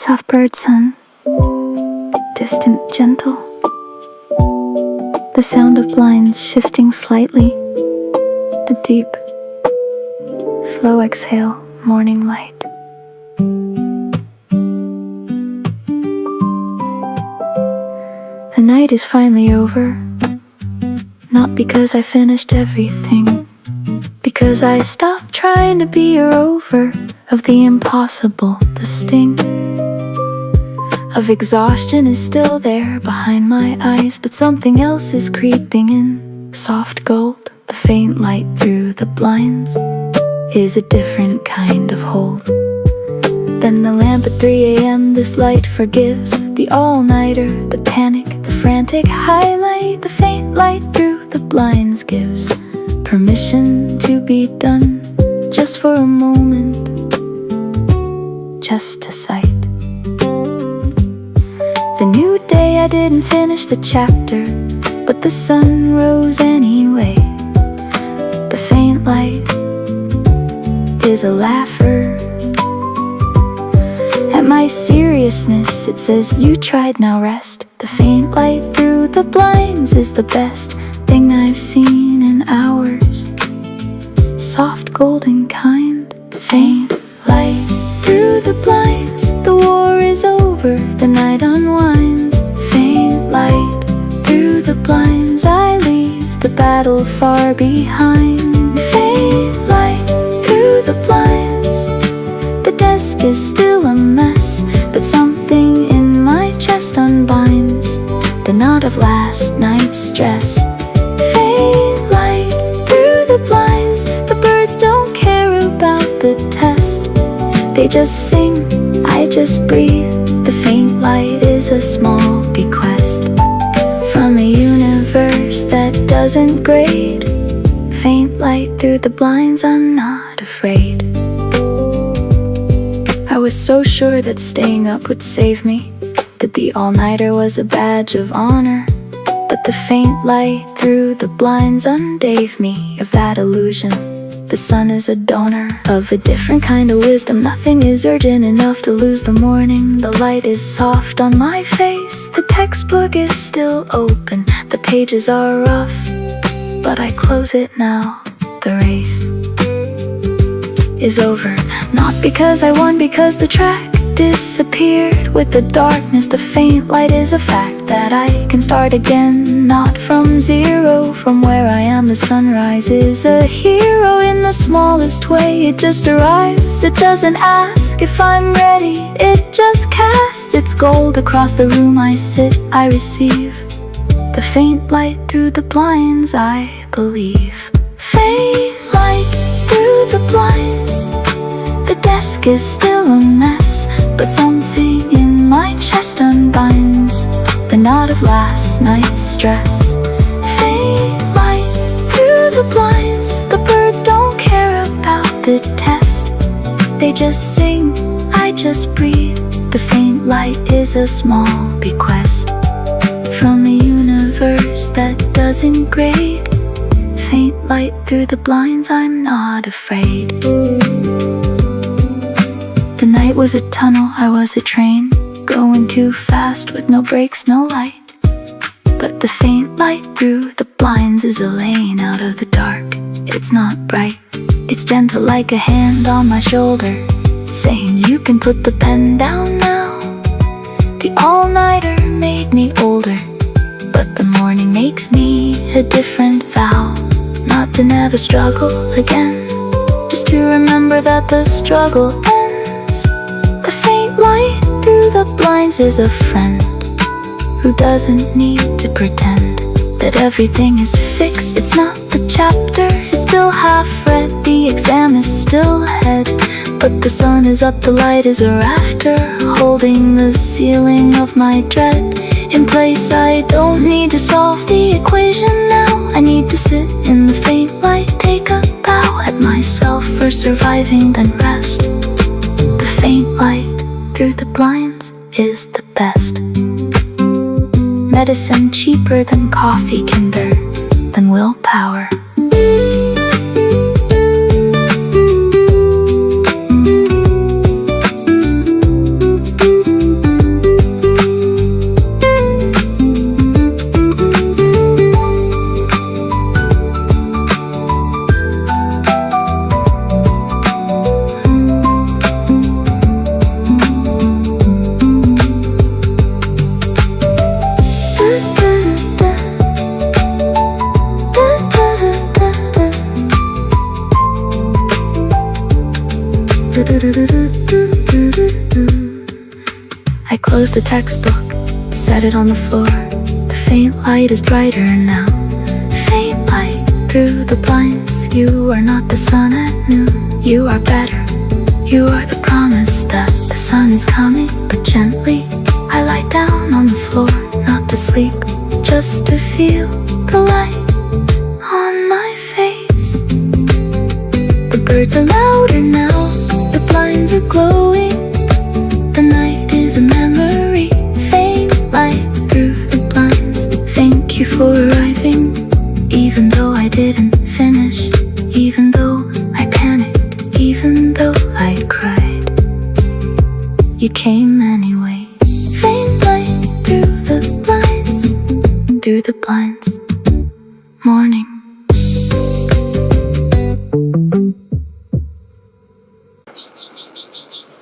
Soft bird sun, distant, gentle. The sound of blinds shifting slightly. A deep, slow exhale, morning light. The night is finally over. Not because I finished everything, because I stopped trying to be a rover of the impossible. The sting of exhaustion is still there behind my eyes, but something else is creeping in. Soft gold, the faint light through the blinds is a different kind of hold than the lamp at 3 a.m. This light forgives the all-nighter, the panic, the frantic highlight. The faint light through the blinds gives permission to be done, just for a moment, just a sight. The new day, I didn't finish the chapter, but the sun rose anyway. The faint light is a laugher at my seriousness. It says, you tried, now rest. The faint light through the blinds is the best thing I've seen in hours. Soft golden kind. Faint light through the blinds, the war is over, the night unwinds. Faint light through the blinds, I leave the battle far behind. Faint light through the blinds, the desk is still a mess, but something in my chest unbinds the knot of last night's stress. Faint light through the blinds, the birds don't care about the test. They just sing, I just breathe. The faint light is a small bequest from a universe that doesn't grade. Faint light through the blinds, I'm not afraid. I was so sure that staying up would save me, that the all-nighter was a badge of honor, but the faint light through the blinds undave me of that illusion. The sun is a donor of a different kind of wisdom. Nothing is urgent enough to lose the morning. The light is soft on my face. The textbook is still open. The pages are rough, but I close it now. The race is over. Not because I won, because the track disappeared with the darkness. The faint light is a fact that I can start again, not from zero. From where I am, the sunrise is a hero in the smallest way. It just arrives, it doesn't ask if I'm ready. It just casts its gold across the room I sit. I receive the faint light through the blinds, I believe. Faint light through the blinds, the desk is still a mess, but something in my chest unbinds the knot of last night's stress. Faint light through the blinds, the birds don't care about the test. They just sing, I just breathe. The faint light is a small bequest from a universe that doesn't grade. Faint light through the blinds, I'm not afraid. The night was a tunnel, I was a train, going too fast with no brakes, no light. But the faint light through the blinds is a lane out of the dark. It's not bright, it's gentle like a hand on my shoulder, saying you can put the pen down now. The all-nighter made me older, but the morning makes me a different vow. Not to never struggle again, just to remember that the struggle ends. The faint light through the blinds is a friend who doesn't need to pretend that everything is fixed. It's not the chapter, it's still half read. The exam is still ahead, but the sun is up, the light is a rafter, holding the ceiling of my dread in place. I don't need to solve the equation now. I need to sit in the faint light, take a bow at myself for surviving, then rest. The faint light through the blinds is the best. Medicine cheaper than coffee, kinder than willpower. Close the textbook, set it on the floor. The faint light is brighter now. Faint light through the blinds. You are not the sun at noon. You are better. You are the promise that the sun is coming. But gently, I lie down on the floor, not to sleep, just to feel the light on my face. The birds are louder now. The blinds are glowing. The night is a memory. Faint light through the blinds. Thank you for arriving, even though I didn't finish, even though I panicked, even though I cried. You came anyway. Faint light through the blinds, through the blinds. Morning.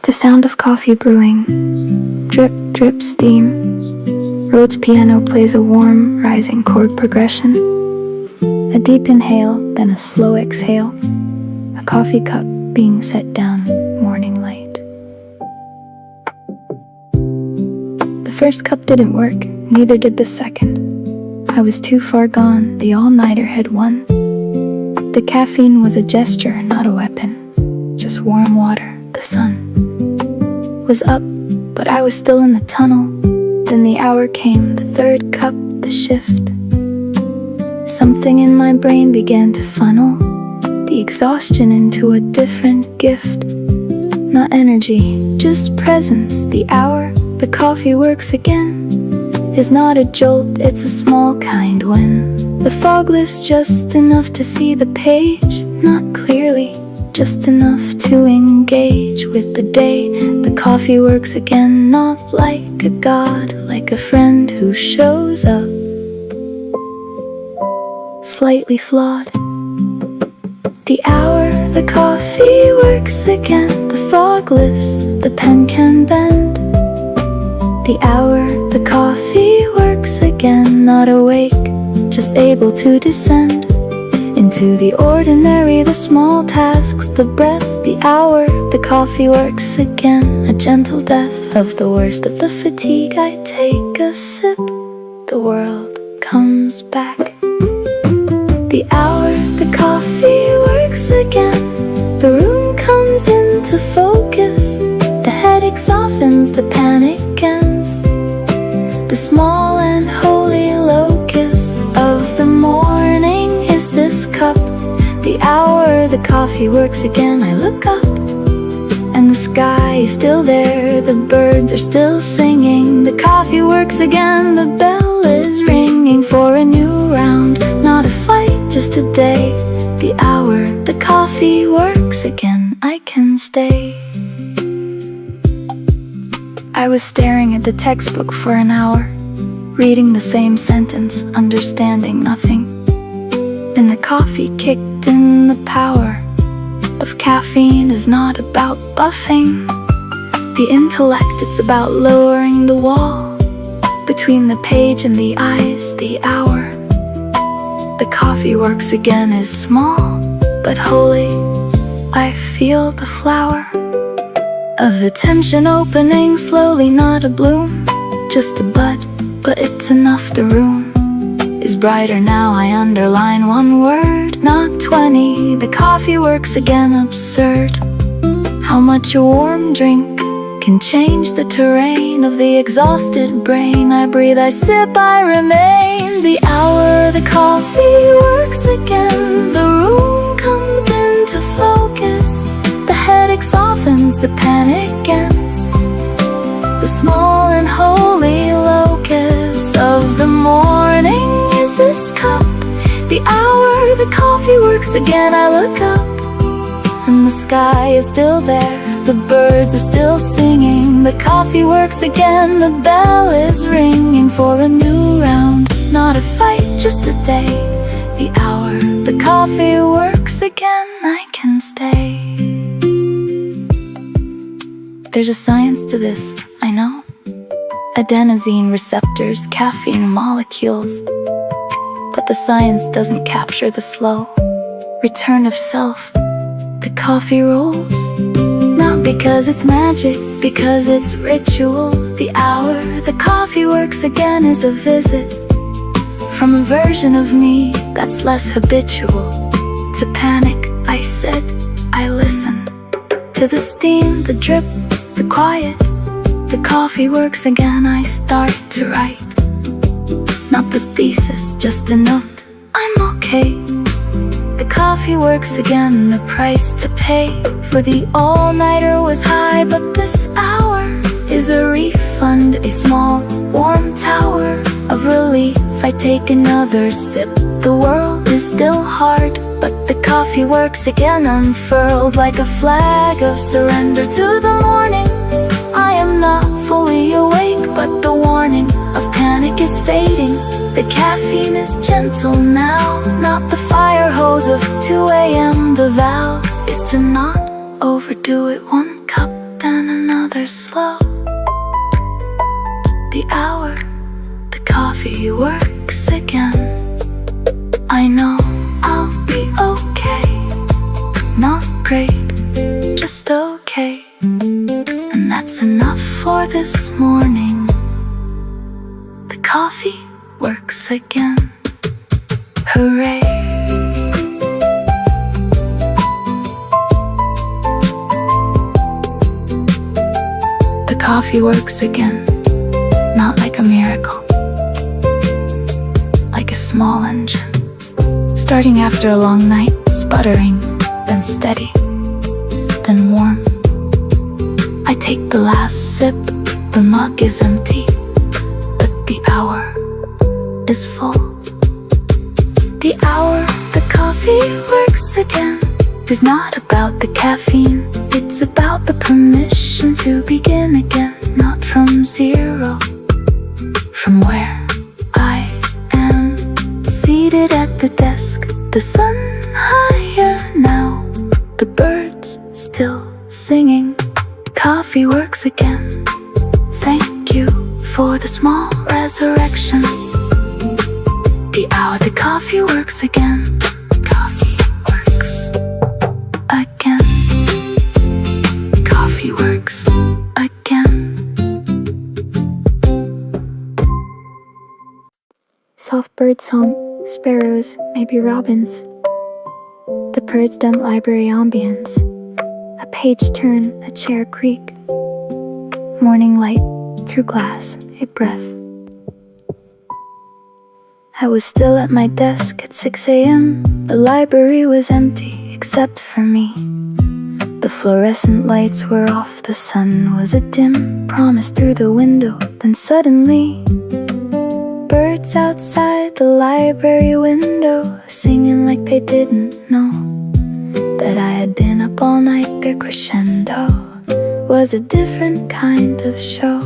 The sound of coffee brewing. Drip, drip, steam. Rhodes piano plays a warm, rising chord progression. A deep inhale, then a slow exhale. A coffee cup being set down, morning light. The first cup didn't work, neither did the second. I was too far gone, the all-nighter had won. The caffeine was a gesture, not a weapon. Just warm water, the sun was up, but I was still in the tunnel. Then the hour came, the third cup, the shift. Something in my brain began to funnel the exhaustion into a different gift. Not energy, just presence. The hour, the coffee works again, is not a jolt, it's a small kind when the fog lifts just enough to see the page, not clearly, just enough to engage with the day. The coffee works again, not like a god, like a friend who shows up slightly flawed. The hour, the coffee works again. The fog lifts, the pen can bend. The hour, the coffee works again, not awake, just able to descend into the ordinary, the small tasks, the breath. The hour, the coffee works again, a gentle death of the worst of the fatigue. I take a sip, the world comes back. The hour, the coffee works again, the room comes into focus. The headache softens, the panic ends. The small and holy locus of the morning is this cup. The hour, the coffee works again. I look up, and the sky is still there. The birds are still singing. The coffee works again. The bell is ringing for a new round. Not a fight, just a day. The hour, the coffee works again. I can stay. I was staring at the textbook for an hour, reading the same sentence, understanding nothing. Then the coffee kicked in. The power of caffeine is not about buffing the intellect, it's about lowering the wall between the page and the eyes. The hour, the coffee works again is small but holy. I feel the flower of the tension opening slowly, not a bloom, just a bud, but it's enough. The room is brighter now. I underline one word, not 20. The coffee works again, absurd. How much a warm drink can change the terrain of the exhausted brain. I breathe, I sip, I remain. The hour, the coffee works again. The room comes into focus. The headache softens, the panic ends. The small and holy locus of the morning is this cup. The hour, the coffee works again. I look up, and the sky is still there. The birds are still singing. The coffee works again. The bell is ringing for a new round. Not a fight, just a day. The hour, the coffee works again. I can stay. There's a science to this, I know. Adenosine receptors, caffeine molecules. But the science doesn't capture the slow return of self. The coffee rolls, not Because it's magic, because it's ritual. The hour the coffee works again is a visit from a version of me that's less habitual. To panic, I sit, I listen to the steam, the drip, the quiet. The coffee works again, I start to write. Not the thesis, just a note, I'm okay. The coffee works again, the price to pay for the all-nighter was high, but this hour is a refund, a small, warm tower of relief. I take another sip, the world is still hard, but the coffee works again, unfurled like a flag of surrender to the morning. I am not fully awake, but the warning of panic is fading. The caffeine is gentle now, not the fire hose of 2 a.m. The vow is to not overdo it. 1 cup, then another slow. The hour, the coffee works again. I know I'll be okay. Not great, just okay. And that's enough for this morning. The coffee works again. Hooray! The coffee works again. Not like a miracle, like a small engine, starting after a long night, sputtering, then steady, then warm. I take the last sip, the mug is empty, but the hour is full. The hour the coffee works again is not about the caffeine, it's about the permission to begin again. Not from zero, from where I am, seated at the desk, the sun higher now, the birds still singing. Coffee works again. Thank you for the small resurrection. The hour the coffee works again. Coffee works again. Coffee works again. Soft bird song, sparrows, maybe robins. The birds done library ambience. A page turn, a chair creak. Morning light through glass, a breath. I was still at my desk at 6 a.m. The library was empty except for me. The fluorescent lights were off, the sun was a dim promise through the window. Then suddenly, birds outside the library window, singing like they didn't know that I had been up all night. Their crescendo was a different kind of show.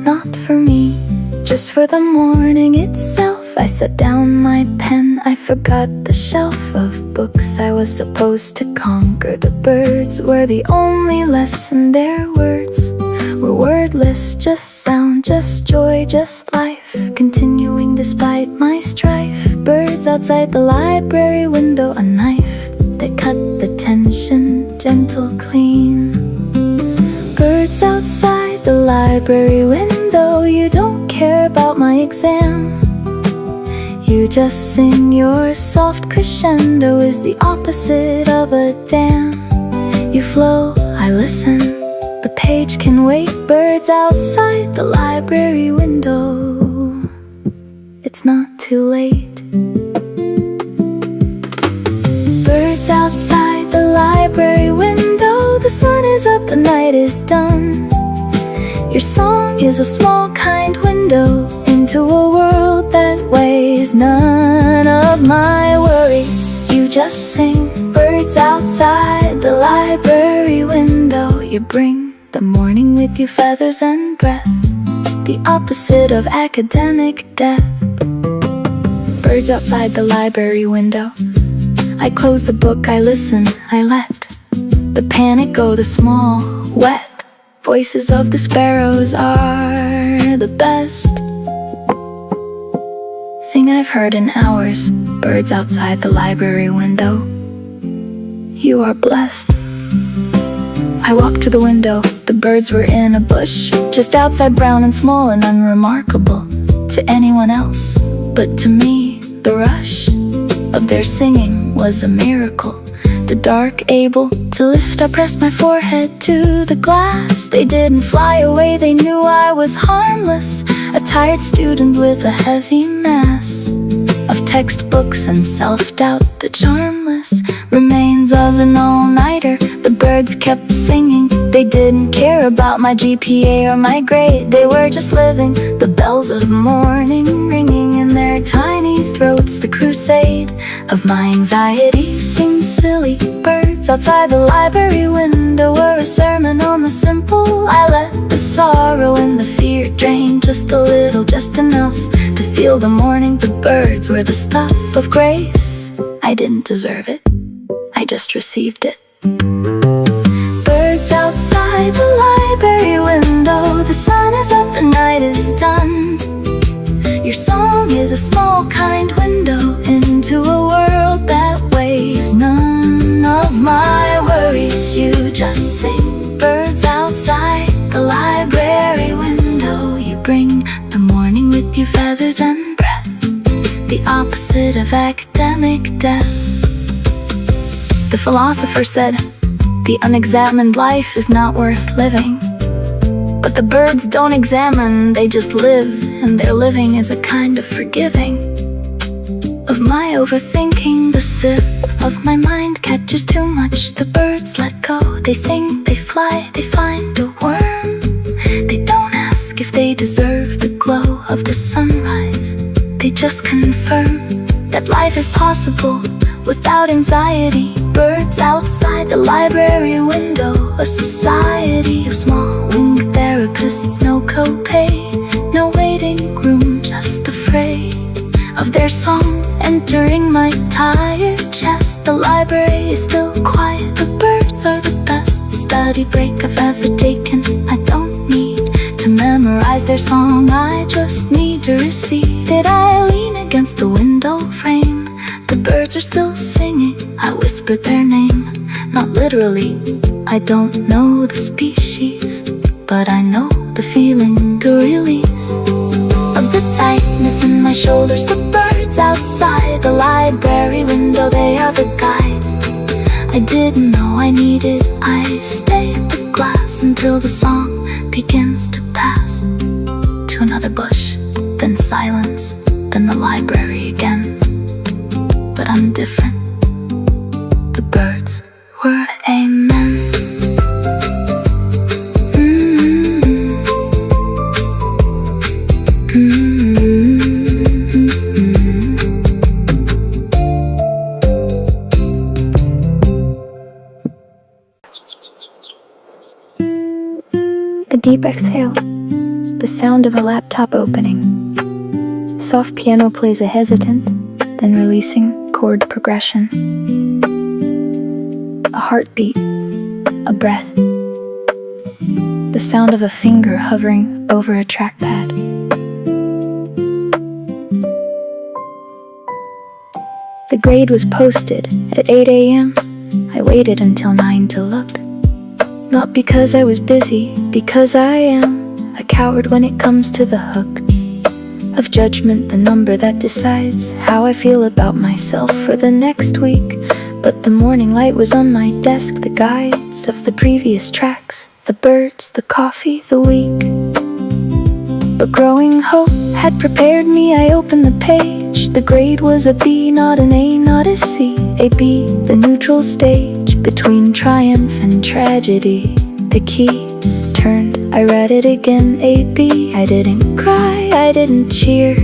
Not for me, just for the morning itself. I set down my pen, I forgot the shelf of books I was supposed to conquer. The birds were the only lesson, their words were wordless, just sound, just joy, just life, continuing despite my strife. Birds outside the library window, a knife that cut the tension, gentle, clean. Birds outside the library window, you don't care about my exam. You just sing your soft crescendo is the opposite of a dam. You flow, I listen, the page can wait. Birds outside the library window, it's not too late. Birds outside the library window, the sun is up, the night is done. Your song is a small kind window into a world that weighs none of my worries. You just sing, birds outside the library window. You bring the morning with you, feathers and breath, the opposite of academic death. Birds outside the library window, I close the book, I listen, I let the panic go. The small, wet voices of the sparrows are the best thing I've heard in hours. Birds outside the library window, you are blessed. I I walked to the window. The birds were in a bush, just outside, brown and small and unremarkable to anyone else. But to me, the rush of their singing was a miracle. The dark able to lift, I pressed my forehead to the glass. They didn't fly away, they knew I was harmless, a tired student with a heavy mass of textbooks and self-doubt, the charmless remains of an all-nighter. The birds kept singing, they didn't care about my GPA or my grade. They were just living, the bells of morning ringing in their tiny throats. The crusade of my anxiety seemed silly. Birds outside the library window were a sermon on the simple. I let the sorrow and the fear drain just a little, just enough to feel the morning. The birds were the stuff of grace. I didn't deserve it, I just received it. Birds outside the library window, the sun is up, the night is done. Your song is a small, kind window into a world that weighs none of my worries. You just sing. Birds outside the library window, you bring the morning with you, feathers and breath, the opposite of academic death. The philosopher said, the unexamined life is not worth living. But the birds don't examine, they just live, and their living is a kind of forgiving of my overthinking. The sip of my mind catches too much, the birds let go. They sing, they fly, they find a worm. They don't ask if they deserve the glow of the sunrise. They just confirm that life is possible without anxiety. Birds outside the library window, a society of small-winged therapists. No copay, no waiting room, just the fray of their song entering my tired chest. The library is still quiet, the birds are the best study break I've ever taken. I don't need to memorize their song, I just need to receive it. I lean against the window frame, the birds are still singing. I whispered their name, not literally, I don't know the species, but I know the feeling, the release of the tightness in my shoulders. The birds outside the library window, they are the guide I didn't know I needed. I stay at the glass until the song begins to pass to another bush, then silence, then the library again. But I'm different. The birds were amen. A deep exhale, the sound of a laptop opening. Soft piano plays a hesitant, then releasing chord progression. A heartbeat, a breath, the sound of a finger hovering over a trackpad. The grade was posted at 8 a.m. I waited until 9 to look. Not because I was busy, because I am a coward when it comes to the hook of judgment, the number that decides how I feel about myself for the next week. But the morning light was on my desk, the guides of the previous tracks, the birds, the coffee, the week. But growing hope had prepared me. I opened the page, the grade was a B, not an A, not a C. A B, the neutral stage between triumph and tragedy. The key turned, I read it again, A B. I didn't cry, I didn't cheer.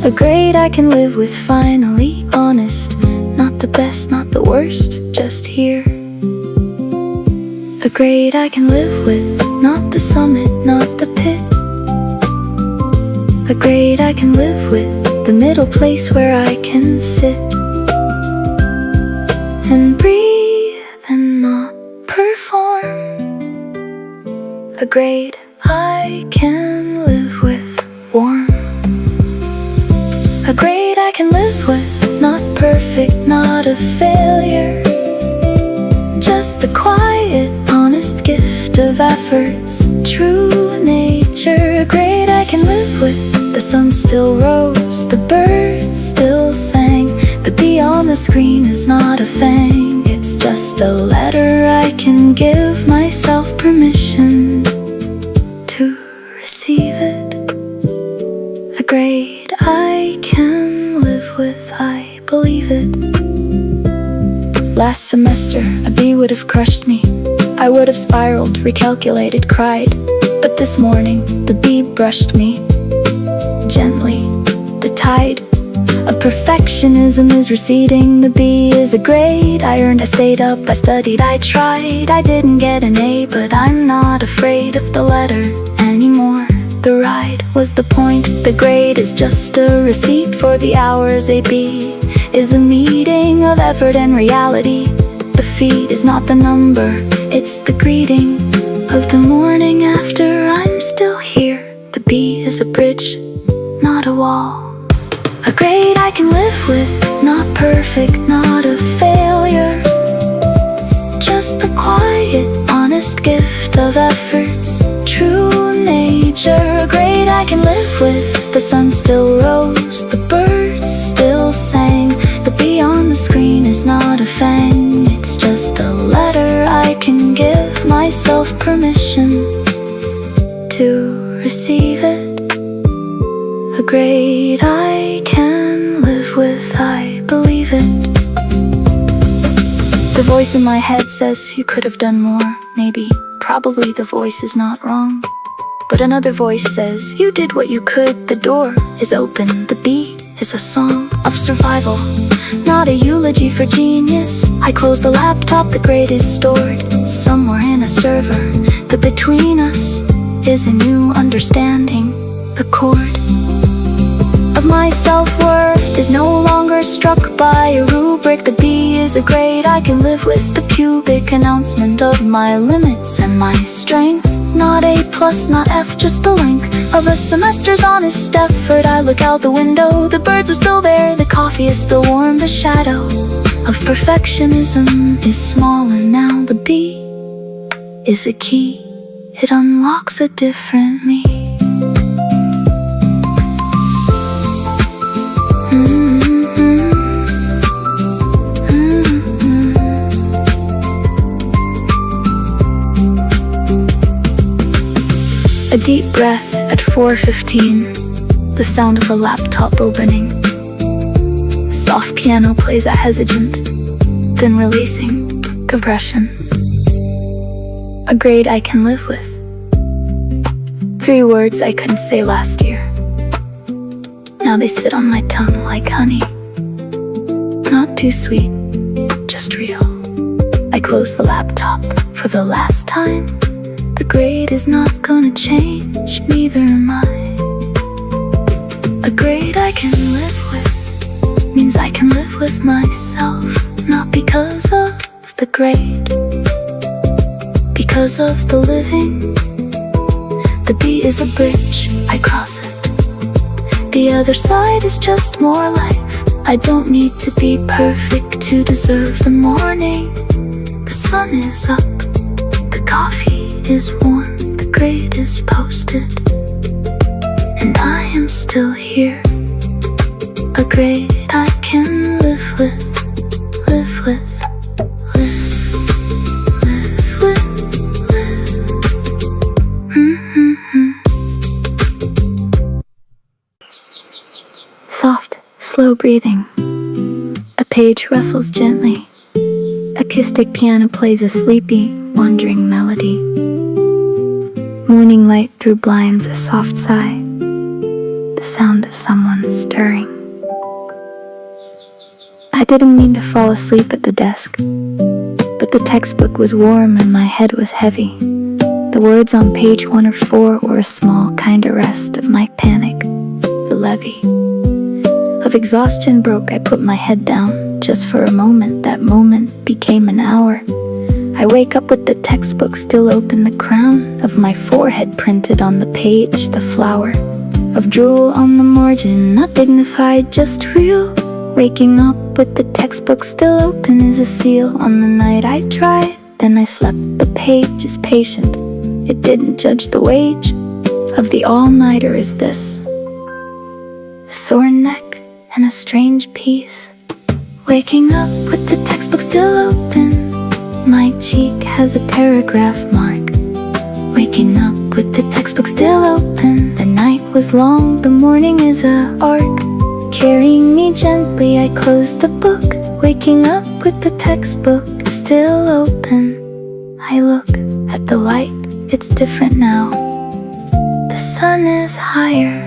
A grade I can live with, finally honest. Not the best, not the worst, just here. A grade I can live with, not the summit, not the pit. A grade I can live with, the middle place where I can sit and breathe and not perform. A grade I can live with, warm. A grade I can live with, not perfect, not a failure. Just the quiet, honest of efforts, true nature, a grade I can live with. The sun still rose, the birds still sang. The bee on the screen is not a fang, it's just a letter I can give myself permission to receive it. A grade I can live with, I believe it. Last semester, a bee would have crushed me. I would have spiraled, recalculated, cried. But this morning, the bee brushed me gently. The tide of perfectionism is receding. The B is a grade I earned. I stayed up, I studied, I tried. I didn't get an A, but I'm not afraid of the letter anymore. The ride was the point, the grade is just a receipt for the hours. A B is a meeting of effort and reality. The feed is not the number, it's the greeting of the morning after. I'm still here. The B is a bridge, not a wall. A grade I can live with, not perfect, not a failure. Just the quiet, honest gift of efforts, true nature. A grade I can live with. The sun still rose, the birds still sang. The bee on the screen is not a fang, it's just a letter I can give myself permission to receive it. A grade I can live with, I believe it. The voice in my head says you could have done more. Maybe, probably the voice is not wrong. But another voice says you did what you could. The door is open. The bee is a song of survival, not a eulogy for genius. I close the laptop, the grade is stored somewhere in a server. The between us is a new understanding. The chord of my self-worth is no longer struck by a rubric. The B is a grade I can live with. The pubic announcement of my limits and my strength. Not A plus, not F, just the length of a semester's honest effort. I look out the window, the birds are still there. The coffee is still warm, the shadow of perfectionism is smaller now. The B is a key, it unlocks a different me. A deep breath at 4:15, the sound of a laptop opening. Soft piano plays a hesitant, then releasing compression. A grade I can live with. 3 words I couldn't say last year. Now they sit on my tongue like honey. Not too sweet, just real. I close the laptop for the last time. The grade is not gonna change, neither am I. A grade I can live with means I can live with myself. Not because of the grade, because of the living. The B is a bridge, I cross it. The other side is just more life. I don't need to be perfect to deserve the morning. The sun is up, the coffee is warm, the grade is posted, and I am still here. A grade I can live with, live with, live with, Soft, slow breathing. A page rustles gently. Acoustic piano plays a sleepy, wandering melody. Morning light through blinds, a soft sigh. The sound of someone stirring. I didn't mean to fall asleep at the desk, but the textbook was warm and my head was heavy. The words on page 1 or 4 were a small kind of rest of my panic. The levee of exhaustion broke. I put my head down just for a moment. That moment became an hour. I wake up with the textbook still open, the crown of my forehead printed on the page, the flower of drool on the margin, not dignified, just real. Waking up with the textbook still open is a seal. On the night I tried, then I slept. The page is patient, It didn't judge the wage of the all-nighter. Is this a sore neck and a strange peace? Waking up with the textbook still open, my cheek has a paragraph mark. Waking up with the textbook still open, the night was long, the morning is a arc. Carrying me gently, I close the book. Waking up with the textbook still open, I look at the light, it's different now. The sun is higher.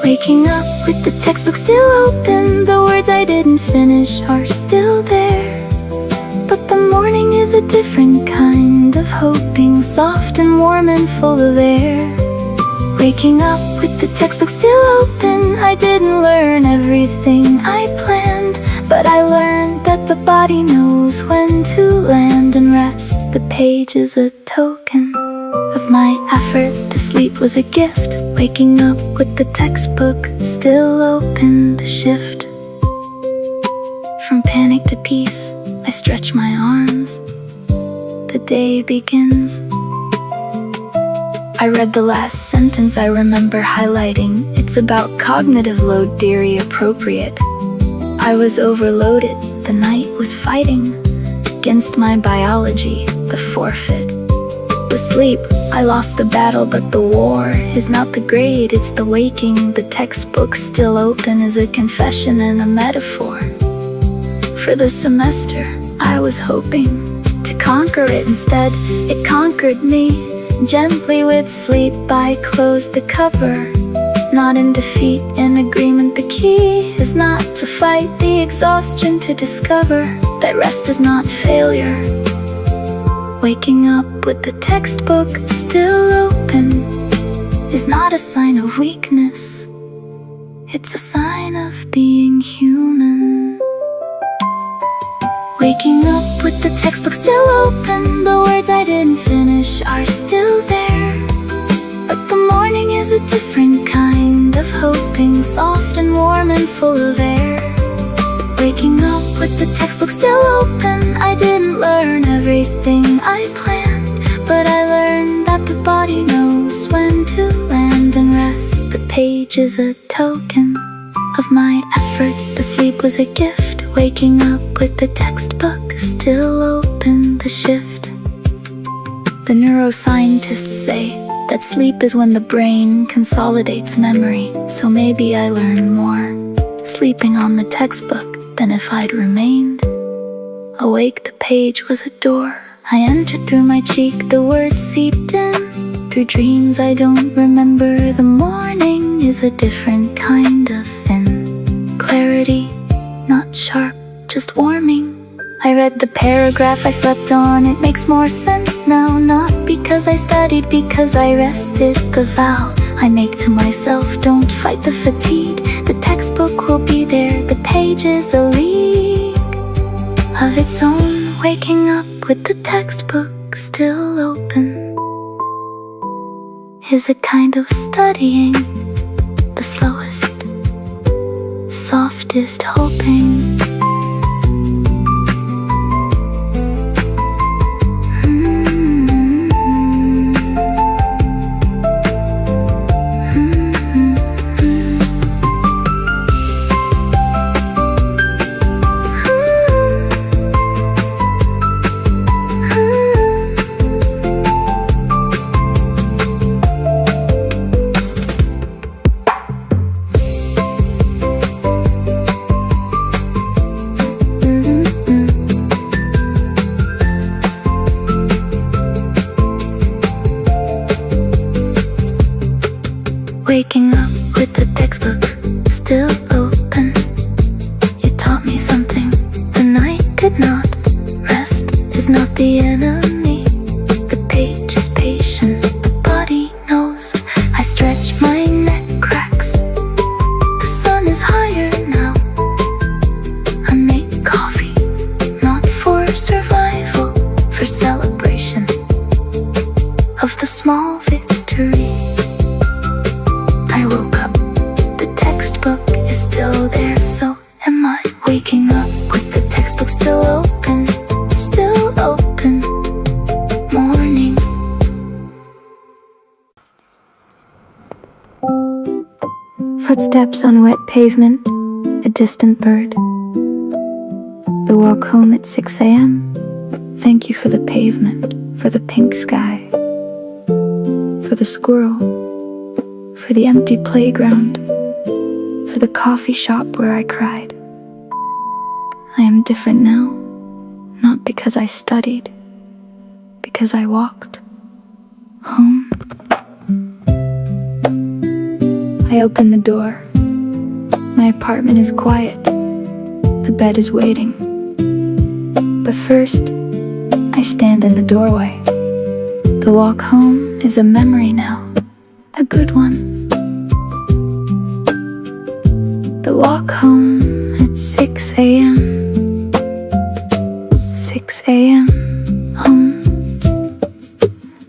Waking up with the textbook still open, the words I didn't finish are still there. But the morning is a different kind of hoping, soft and warm and full of air. Waking up with the textbook still open, I didn't learn everything I planned, but I learned that the body knows when to land and rest. The page is a token of my effort, the sleep was a gift. Waking up with the textbook still open, the shift from panic to peace, I stretch my arms, the day begins. I read the last sentence I remember highlighting. It's about cognitive load theory appropriate. I was overloaded, the night was fighting against my biology, the forfeit was sleep. I lost the battle, but the war is not the grade, it's the waking. The textbook still open is a confession and a metaphor. For the semester, I was hoping to conquer it. Instead, it conquered me. Gently with sleep, I closed the cover. Not in defeat, in agreement. The key is not to fight the exhaustion, to discover that rest is not failure. Waking up with the textbook still open is not a sign of weakness, it's a sign of being human. Waking up with the textbook still open, the words I didn't finish are still there. But the morning is a different kind of hoping, soft and warm and full of air. Waking up with the textbook still open, I didn't learn everything I planned, but I learned that the body knows when to land and rest. The page is a token of my effort, the sleep was a gift. Waking up with the textbook still open, the shift. The neuroscientists say that sleep is when the brain consolidates memory, so maybe I learned more sleeping on the textbook than if I'd remained awake. The page was a door I entered through my cheek, the words seeped in through dreams I don't remember. The morning is a different kind of thin clarity, not sharp, just warming. I read the paragraph I slept on, it makes more sense now. Not because I studied, because I rested. The vow I make to myself, don't fight the fatigue. The textbook will be there, the page is a league of its own. Waking up with the textbook still open is a kind of studying, the slowest, softest hoping. Waking up with the textbook still open, you taught me something the night could not. Rest is not the enemy, the page is patient, the body knows. I stretch, my neck cracks, the sun is higher now. I make coffee, not for survival, for celebration of the small victory. I woke up, the textbook is still there, so am I. Waking up with the textbook still open, still open. Morning Footsteps on wet pavement, a distant bird. The walk home at 6 a.m. Thank you for the pavement, for the pink sky, for the squirrel, for the empty playground, for the coffee shop where I cried. I am different now, not because I studied, because I walked home. I open the door. My apartment is quiet. The bed is waiting. But first, I stand in the doorway. The walk home is a memory now, a good one. The walk home at 6 a.m. 6 a.m. home.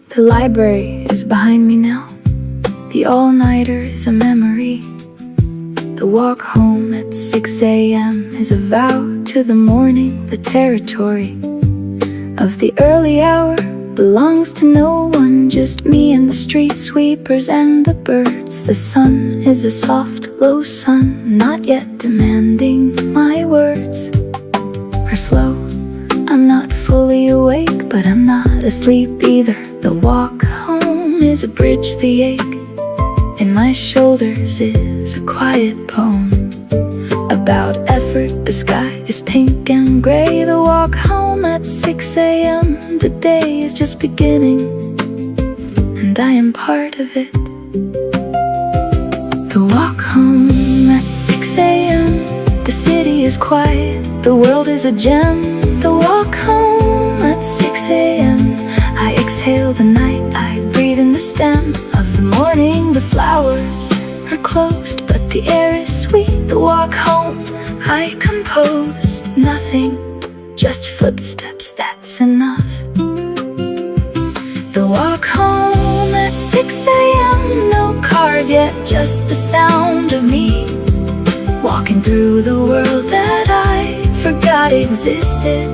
The library is behind me now. The all-nighter is a memory. The walk home at 6 a.m. is a vow to the morning. The territory of the early hour belongs to no one, just me and the street sweepers and the birds. The sun is a soft, low sun, not yet demanding my words are slow. I'm not fully awake, but I'm not asleep either. The walk home is a bridge, the ache in my shoulders is a quiet poem about effort. The sky is pink and gray. The walk home at 6 a.m. The day is just beginning, and I am part of it. The walk home at 6 a.m. The city is quiet, the world is a gem. The walk home at 6 a.m. I exhale the night, I breathe in the stem of the morning. The flowers are closed, but the air is sweet. The walk home, I composed nothing, just footsteps, that's enough. The walk home at 6 a.m. No cars yet, just the sound of me walking through the world that I forgot existed.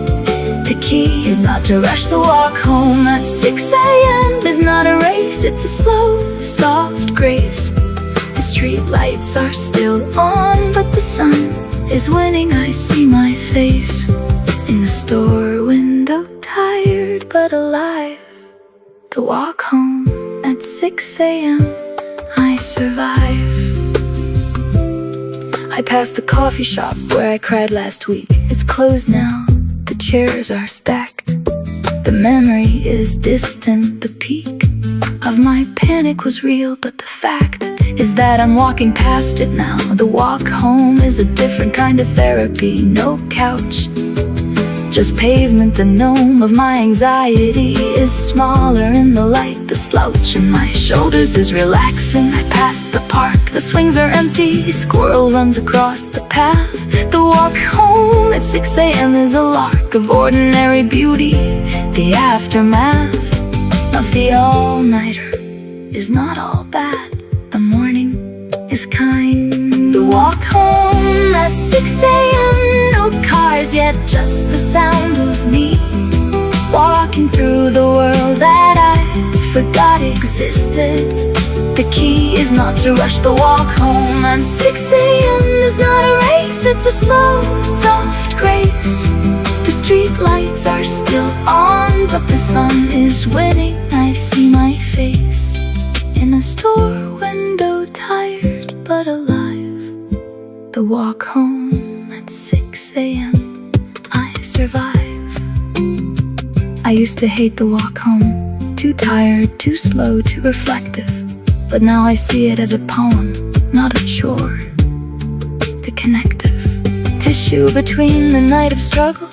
The key is not to rush. The walk home at 6 a.m. is not a race, it's a slow, soft grace. The street lights are still on, but the sun is winning. I see my face in the store window, tired but alive. The walk home at 6 a.m. I survive. I passed the coffee shop where I cried last week. It's closed now, the chairs are stacked. The memory is distant, the peak of my panic was real, but the fact is that I'm walking past it now. The walk home is a different kind of therapy. No couch, just pavement. The gnome of my anxiety is smaller in the light. The slouch in my shoulders is relaxing. I pass the park, the swings are empty. A squirrel runs across the path. The walk home at 6 a.m. is a lark of ordinary beauty. The aftermath of the all-nighter is not all bad. The morning is kind. The walk home at 6 a.m. No cars yet, just the sound of me walking through the world that I forgot existed. The key is not to rush. The walk home at 6 a.m. is not a race, it's a slow, soft grace. The street lights are still on, but the sun is winning. I see my face in a store window, tired but alive. The walk home at 6 a.m. I survive. I used to hate the walk home, too tired, too slow, too reflective. But now I see it as a poem, not a chore. The connective tissue between the night of struggle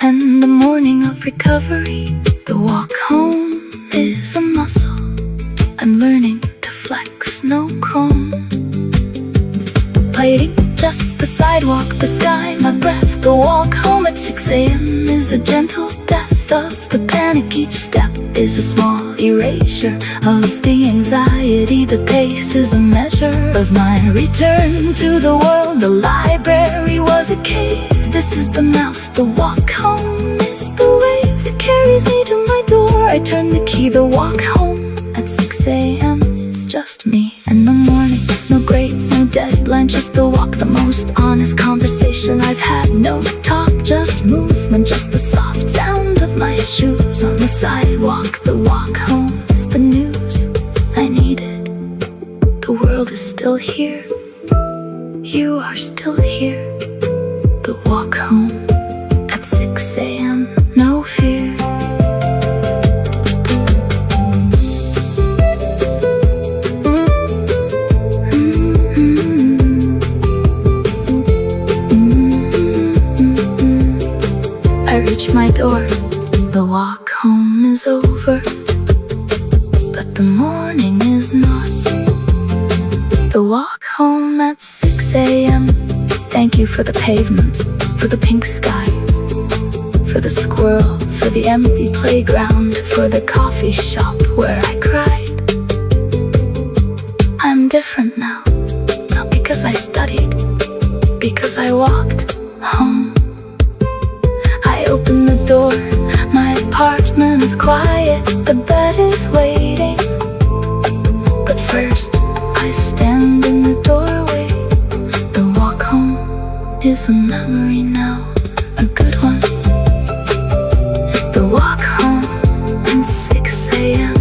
and the morning of recovery. The walk home is a muscle I'm learning to flex, no chrome plating, just the sidewalk, the sky, my breath. The walk home at 6 a.m. is a gentle death of the panic. Each step is a small erasure of the anxiety. The pace is a measure of my return to the world. The library was a cave, this is the mouth. The walk home is the wave that carries me to my door. I turn the key. The walk home at 6 a.m. It's just me and the morning. No grades, no deadlines, blanches the walk, the most honest conversation I've had. No talk, just movement, just the soft sound of my shoes on the sidewalk. The walk home is the news I needed. The world is still here, you are still here. The walk home at 6 a.m., no fear. I reach my door, the walk home is over, but the morning is not. The walk home at 6 a.m. Thank you for the pavement, for the pink sky, for the squirrel, for the empty playground, for the coffee shop where I cried. I'm different now, not because I studied, because I walked home. I open the door, my apartment is quiet, the bed is waiting. But first, I stand in the doorway. The walk home is a memory now, a good one. The walk home at 6 a.m.,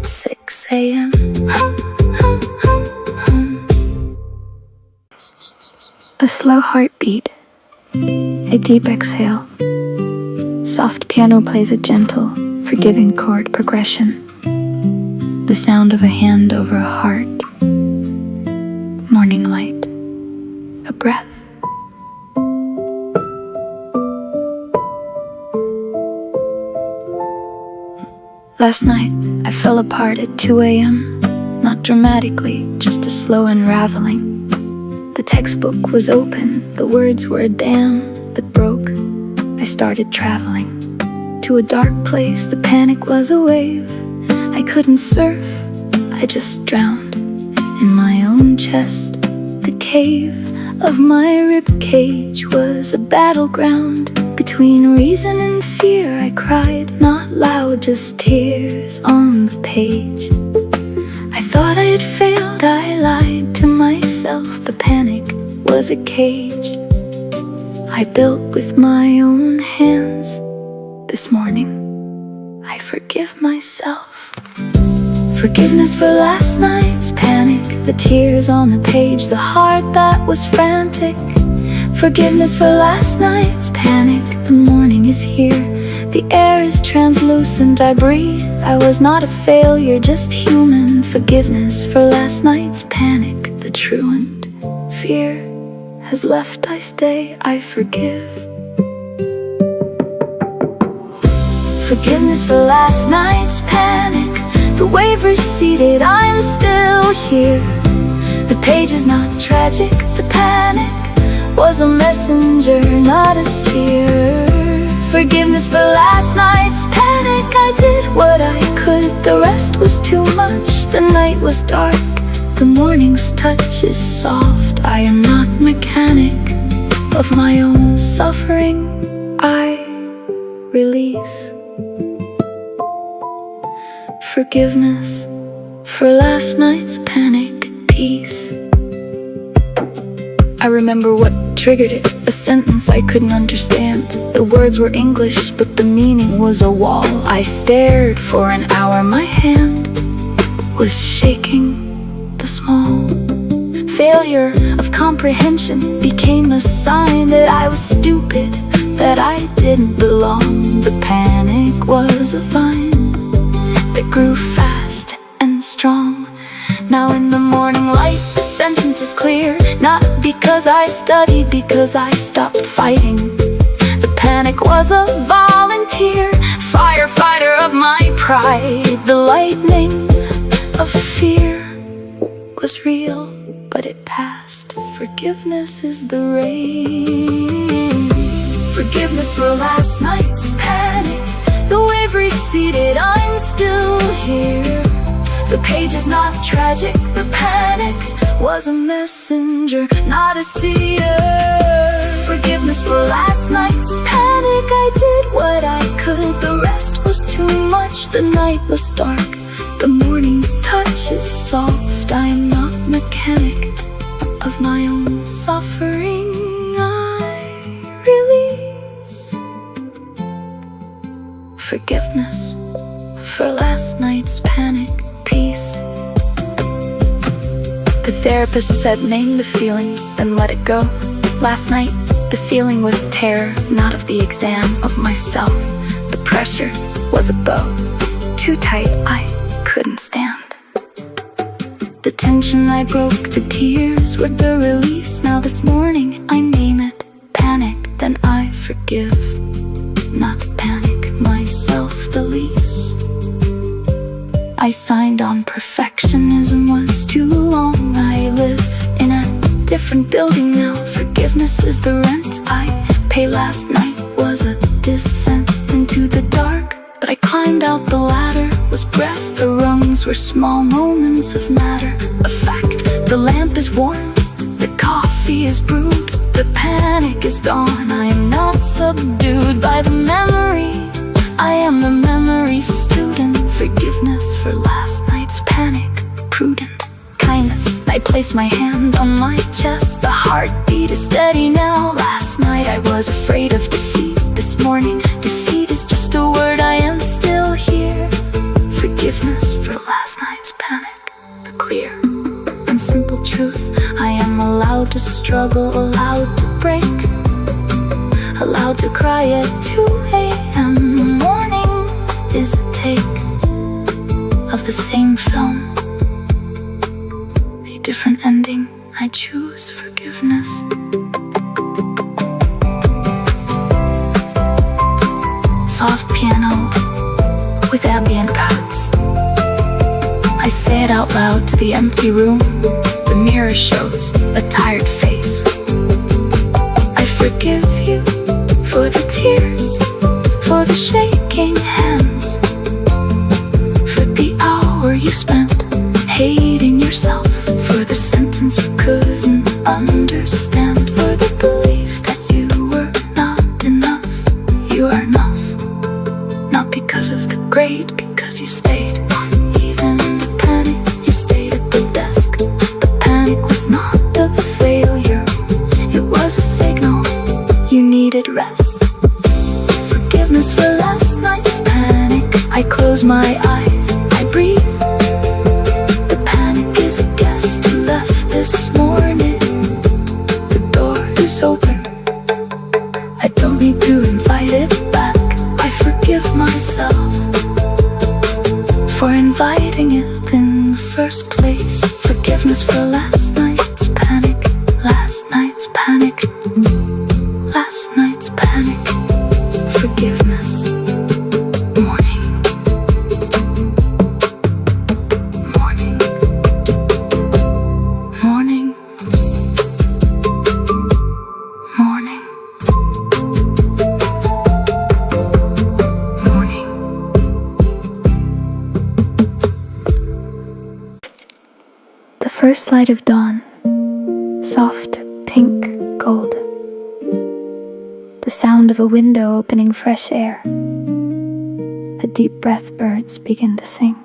6 a.m. A slow heartbeat, a deep exhale. Soft piano plays a gentle, forgiving chord progression. The sound of a hand over a heart. Morning light, a breath. Last night, I fell apart at 2 a.m. Not dramatically, just a slow unraveling. The textbook was open, the words were a dam that broke. I started traveling to a dark place, the panic was a wave. I couldn't surf, I just drowned in my own chest. The cave of my rib cage was a battleground between reason and fear. I cried, not loud, just tears on the page. I thought I had failed, I lied to myself. The panic was a cage I built with my own hands. This morning, I forgive myself. Forgiveness for last night's panic, the tears on the page, the heart that was frantic. Forgiveness for last night's panic, the morning is here, the air is translucent, I breathe. I was not a failure, just human. Forgiveness for last night's panic, the truant. Fear has left, I stay, I forgive. Forgiveness for last night's panic, the wave receded, I'm still here. The page is not tragic, the panic was a messenger, not a seer. Forgiveness for last night's panic, I did what I could, the rest was too much. The night was dark, the morning's touch is soft. I am not mechanic of my own suffering, I release. Forgiveness for last night's panic, peace. I remember what triggered it, a sentence I couldn't understand. The words were English, but the meaning was a wall. I stared for an hour, my hand was shaking. The small failure of comprehension became a sign that I was stupid, that I didn't belong. The panic was a vine that grew fast and strong. Now in the morning light, the sentence is clear. Not because I studied, because I stopped fighting. The panic was a volunteer, firefighter of my pride. The lightning of fear was real, but it passed. Forgiveness is the rain. Forgiveness for last night's panic, the wave receded, I'm still here. The page is not tragic, the panic was a messenger, not a seer. Forgiveness for last night's panic, I did what I could, the rest was too much. The night was dark, the morning's touch is soft. I am not mechanic of my own The therapist said, name the feeling, then let it go. Last night, the feeling was terror, not of the exam, of myself. The pressure was a bow, too tight, I couldn't stand. The tension I broke, the tears were the release. Now this morning I name it panic, then I forgive. Not panic, myself the lease. I signed on, perfectionism was too long. I live in a different building now. Forgiveness is the rent I pay. Last night was a descent into the dark, but I climbed out the ladder, was breath. The rungs were small moments of matter. A fact, the lamp is warm, the coffee is brewed, the panic is gone. I am not subdued by the memory, I am the memory student. Forgiveness for last night's panic, prudent kindness. I place my hand on my chest, the heartbeat is steady now. Last night I was afraid of defeat, this morning defeat is just a word. I am still here. Forgiveness for last night's panic, the clear and simple truth. I am allowed to struggle, allowed to break, allowed to cry at 2 a.m. Morning is a take of the same film, a different ending. I choose forgiveness. Soft piano with ambient pads. I say it out loud to the empty room. The mirror shows a tired face. I forgive you for the tears, for the shaking hands, for the hour you spent hating yourself, for the sentence you couldn't understand, for the belief that you were not enough. You are enough, not because of the grade, because you stayed. Even the panic, you stayed at the desk. The panic was not a failure, it was a signal you needed rest. Forgiveness for last night's panic. I close my eyes, I breathe. The panic is a guest who left this morning. The door is open, I don't need to invite it back. I forgive myself for inviting it in the first place. Forgiveness for last night's panic, last night's panic, last night's panic. Forgiveness. Morning, morning, morning, morning, morning. The first light of dawn, soft pink gold. The sound of a window opening fresh air. The deep breath birds begin to sing.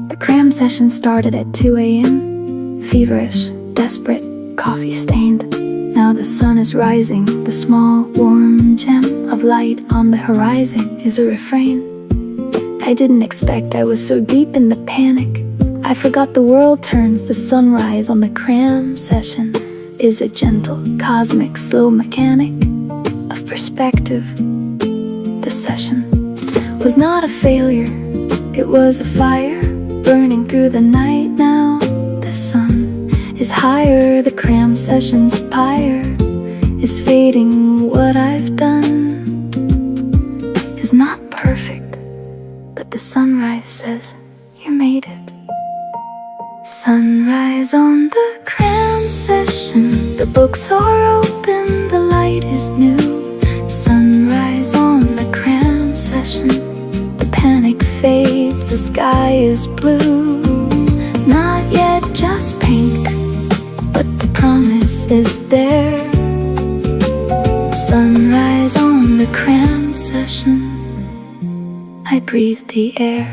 The cram session started at 2 a.m. Feverish, desperate, coffee stained. Now the sun is rising. The small, warm gem of light on the horizon is a refrain. I didn't expect I was so deep in the panic. I forgot the world turns. The sunrise on the cram session is a gentle, cosmic, slow mechanic of perspective. The session was not a failure, it was a fire burning through the night. Now the sun is higher, the cram session's pyre is fading. What I've done is not perfect, but the sunrise says you made it. Sunrise on the cram session, the books are open, the light is new. Sunrise on the cram session, the panic fades, the sky is blue. Not yet just pink, but the promise is there. Sunrise on the cram session, I breathe the air.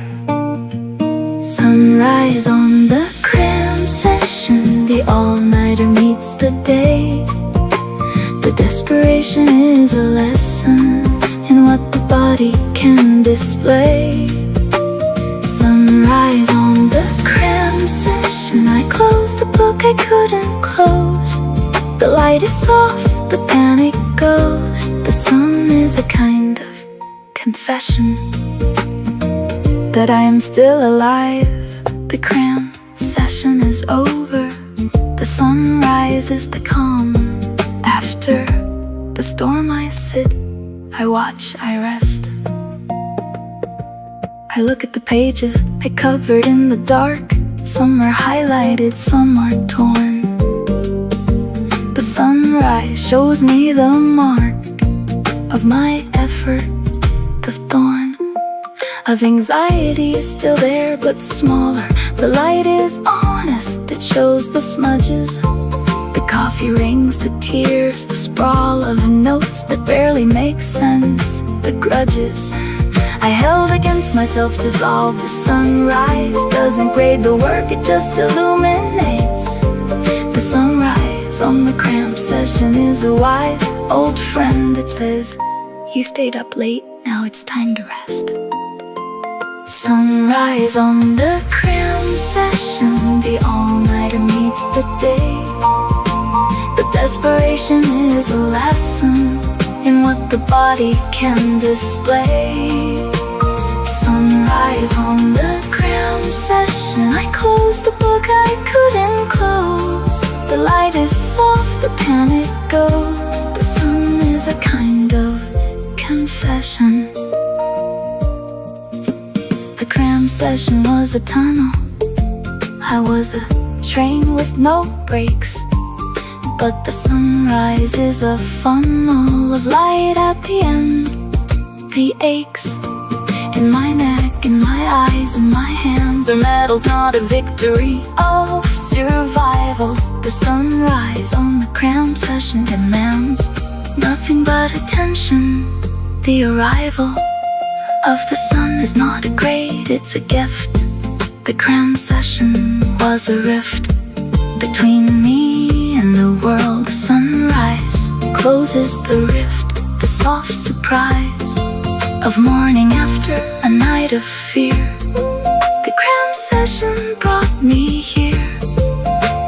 Sunrise on the cram session, the all-nighter meets the day. The desperation is a lesson in what the body can display. session. I closed the book I couldn't close. The light is off, the panic goes. The sun is a kind of confession that I am still alive. The cram session is over. The sun rises, the calm. After the storm I sit, I watch, I rest. I look at the pages I covered in the dark. Some are highlighted, some are torn. The sunrise shows me the mark of my effort. The thorn of anxiety is still there, but smaller. The light is honest, it shows the smudges. The coffee rings, the tears, the sprawl of notes that barely make sense. The grudges I held against myself dissolve. The sunrise doesn't grade the work, it just illuminates. The sunrise on the cramp session is a wise old friend that says, you stayed up late, now it's time to rest. Sunrise on the cramp session, the all-nighter meets the day. The desperation is a lesson in what the body can display. Sunrise on the cram session, I closed the book I couldn't close. The light is soft, the panic goes. The sun is a kind of confession. The cram session was a tunnel. I was a train with no brakes. But the sunrise is a funnel of light at the end. The aches in my neck, in my eyes, in my hands are medals, not a victory of survival. The sunrise on the cram session demands nothing but attention. The arrival of the sun is not a grade, it's a gift. The cram session was a rift between me and the world. The sunrise closes the rift, the soft surprise of morning after a night of fear. The cram session brought me here,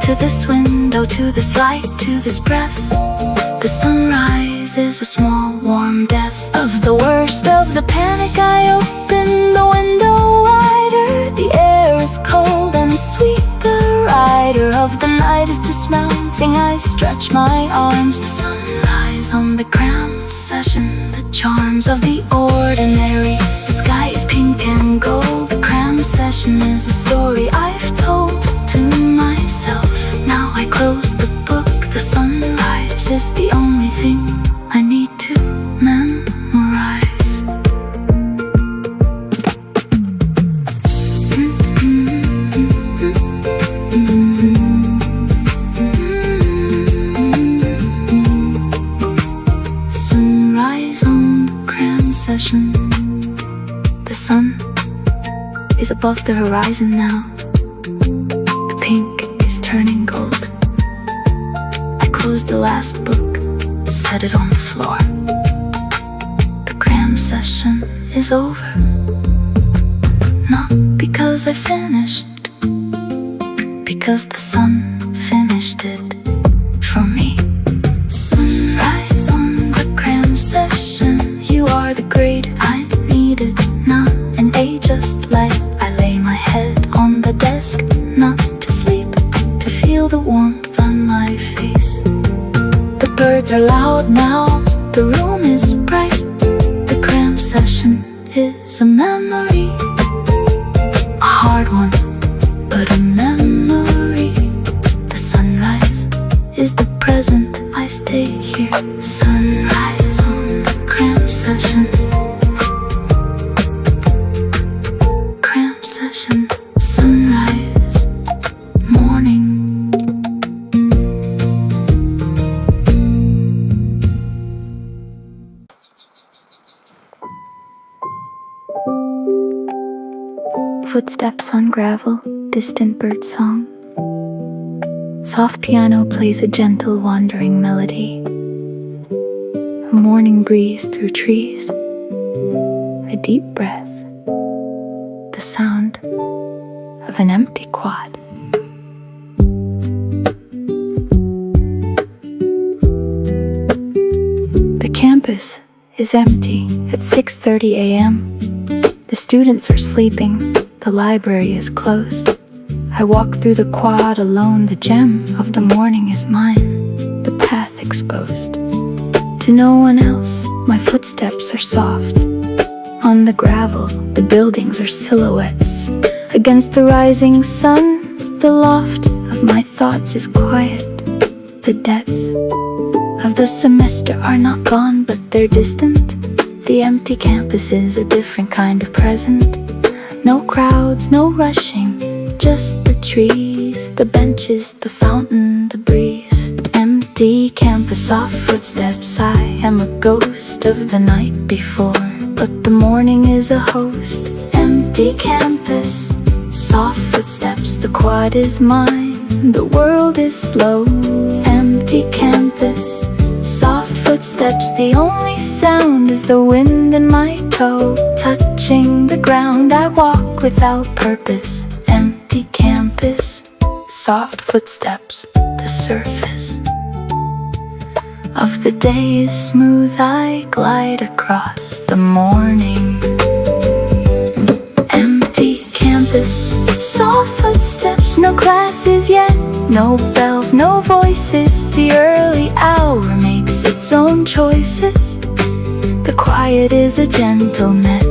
to this window, to this light, to this breath. The sunrise is a small warm death of the worst of the panic. I open the window wider. The air is cold and sweet. The rider of the night is dismounting. I stretch my arms. The sunrise on the cram session, the charms of the ordinary. The sky is pink and gold. The cram session is a story I've told to myself. Now I close the book. The sunrise is the only thing I need to memorize. Sunrise on the cram session. The sun is above the horizon now. The pink is turning gold. Close the last book, set it on the floor. The cram session is over. Not because I finished, because the sun finished it for me. Sunrise on the cram session. You are the grade I needed, not an A, just light. I lay my head on the desk, not to sleep, to feel the warmth on my face. The birds are loud now, the room is bright. The cram session is a memory, a hard one, but a memory. The sunrise is the present, I stay here. Sunrise on the cram session. Cram session, sunrise, morning. Footsteps on gravel, distant bird song. Soft piano plays a gentle wandering melody. A morning breeze through trees. A deep breath. The sound of an empty quad. campus is empty at 6:30 a.m. The students are sleeping, the library is closed. I walk through the quad alone, the gem of the morning is mine, the path exposed. To no one else, my footsteps are soft. On the gravel, the buildings are silhouettes. Against the rising sun, the loft of my thoughts is quiet. The debts of the semester are not gone, but they're distant. The empty campus is a different kind of present. No crowds, no rushing, just the trees, the benches, the fountain, the breeze. Empty campus, soft footsteps, I am a ghost of the night before, but the morning is a host. Empty campus, soft footsteps, the quad is mine, the world is slow. Empty campus, soft footsteps, the only sound is the wind in my toe. Touching the ground, I walk without purpose. Empty campus, soft footsteps, the surface of the day is smooth, I glide across the morning. Empty campus, soft footsteps, no classes yet, no bells, no voices. The early hour makes its own choices. The quiet is a gentle net,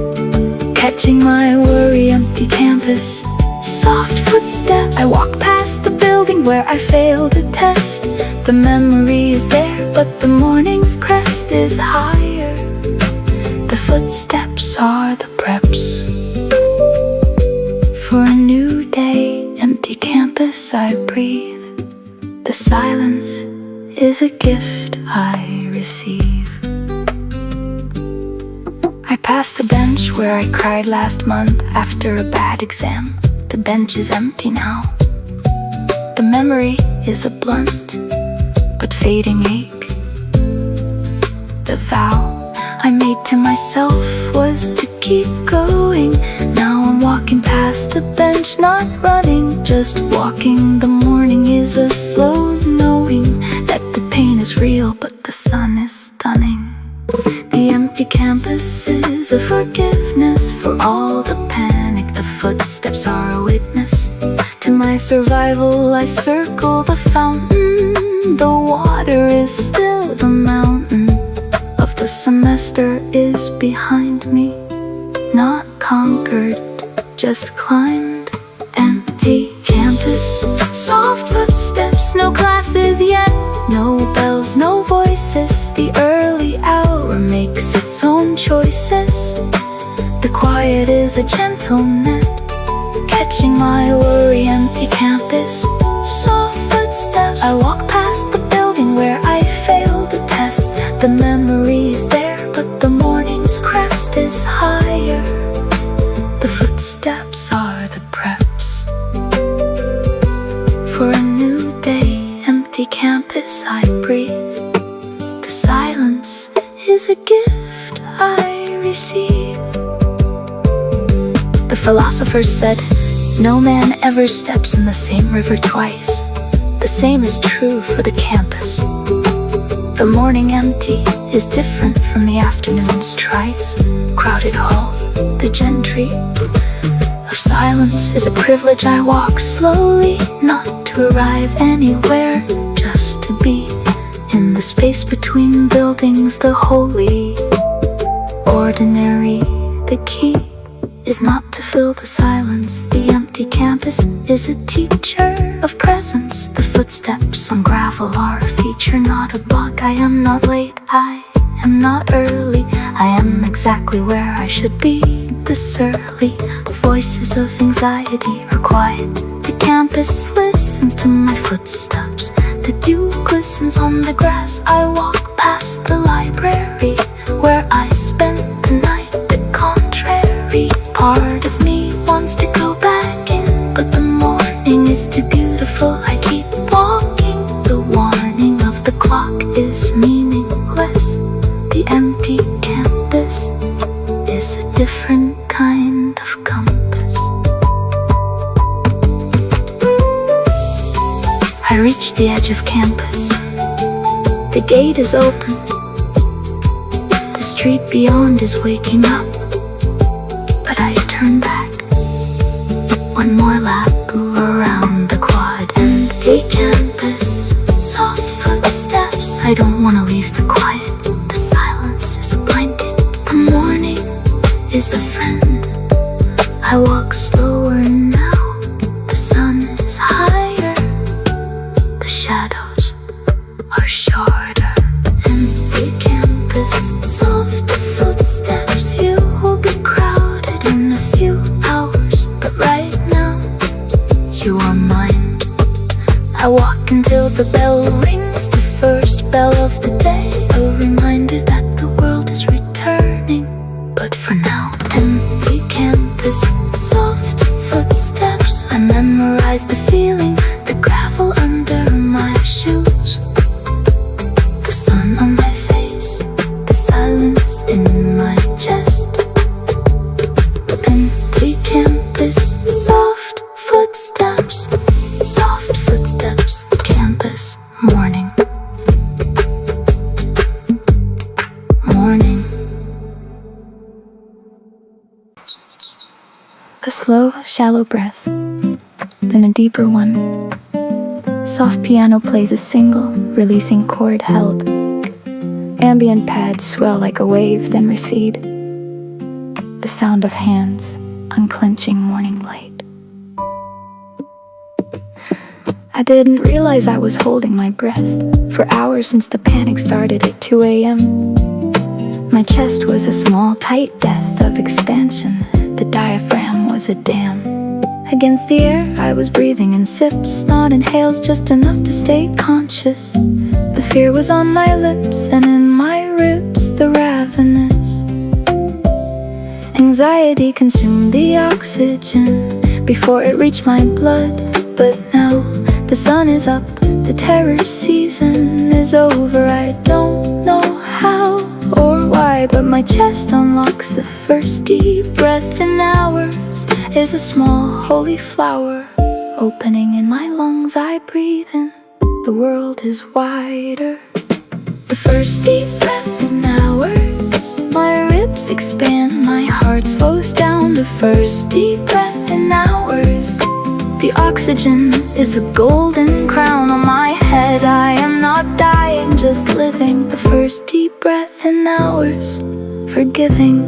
catching my worry. Empty campus, soft footsteps, I walk past the building where I failed a test. The memory is there, but the morning's crest is higher. The footsteps are the preps for a new day. Empty campus, I breathe. The silence is a gift I receive. I pass the bench where I cried last month after a bad exam. The bench is empty now. The memory is a blunt but fading ache. The vow I made to myself was to keep going. Now I'm walking past the bench, not running, just walking. The morning is a slow knowing that the pain is real, but the sun is stunning. The empty campus is a forgiveness for all the panic. The footsteps are a witness to my survival. I circle the fountain, the water is still the mountain of the semester is behind me. Not conquered, just climbed. Empty campus, soft footsteps, no classes yet, no bells, no voices. The early hour makes its own choices. The quiet is a gentle net, catching my worry. Empty campus, soft footsteps, I walk past the building where I failed the test. The memory is there, but the morning's crest is higher. The footsteps are the preps for a new day. Empty campus, I breathe. The silence is a gift I receive. The philosophers said, no man ever steps in the same river twice. The same is true for the campus. The morning empty is different from the afternoon's trice. Crowded halls, the gentry of silence is a privilege. I walk slowly, not to arrive anywhere, just to be in the space between buildings. The holy, ordinary, the key is not to fill the silence. The empty campus is a teacher of presence. The footsteps on gravel are a feature, not a bug. I am not late, I am not early, I am exactly where I should be. The surly voices of anxiety are quiet. The campus listens to my footsteps. The dew glistens on the grass. I walk past the library where I spent the night. The contrary part of me wants to go back in, but the morning is too beautiful. I keep walking. The warning of the clock is meaningless. The empty campus is a different kind of compass. I reach the edge of campus. The gate is open. street beyond is waking up, but I turn back. One more lap around the quad. Empty campus, soft footsteps. I don't wanna leave the quiet. The silence is a blanket. The morning is a friend. I walk slower now. The sun is higher. The shadows are shorter. Empty campus, soft footsteps. You will be crowded in a few hours, but right now you are mine. I walk until the bell rings, the first bell of the day, a reminder that the world is returning. But for now, empty campus, soft footsteps. I memorize the feeling, the gravel under my shoes, the sun on my face, the silence in my chest. Empty campus, soft footsteps, soft footsteps, campus, morning, morning. A slow, shallow breath, then a deeper one. Soft piano plays a single, releasing chord held. Ambient pads swell like a wave, then recede. The sound of hands, unclenching morning light. I didn't realize I was holding my breath for hours since the panic started at 2 a.m. My chest was a small, tight death of expansion. The diaphragm was a dam. Against the air, I was breathing in sips, not inhales, just enough to stay conscious. The fear was on my lips and in my ribs, the ravenous anxiety consumed the oxygen before it reached my blood. But now the sun is up, the terror season is over. I don't know how or why, but my chest unlocks. The first deep breath in hours is a small holy flower opening in my lungs. I breathe in, the world is wider. The first deep breath in hours, my ribs expand, my heart slows down. The first deep breath in hours, the oxygen is a golden crown on my head. I am not dying, just living. The first deep breath in hours, forgiving.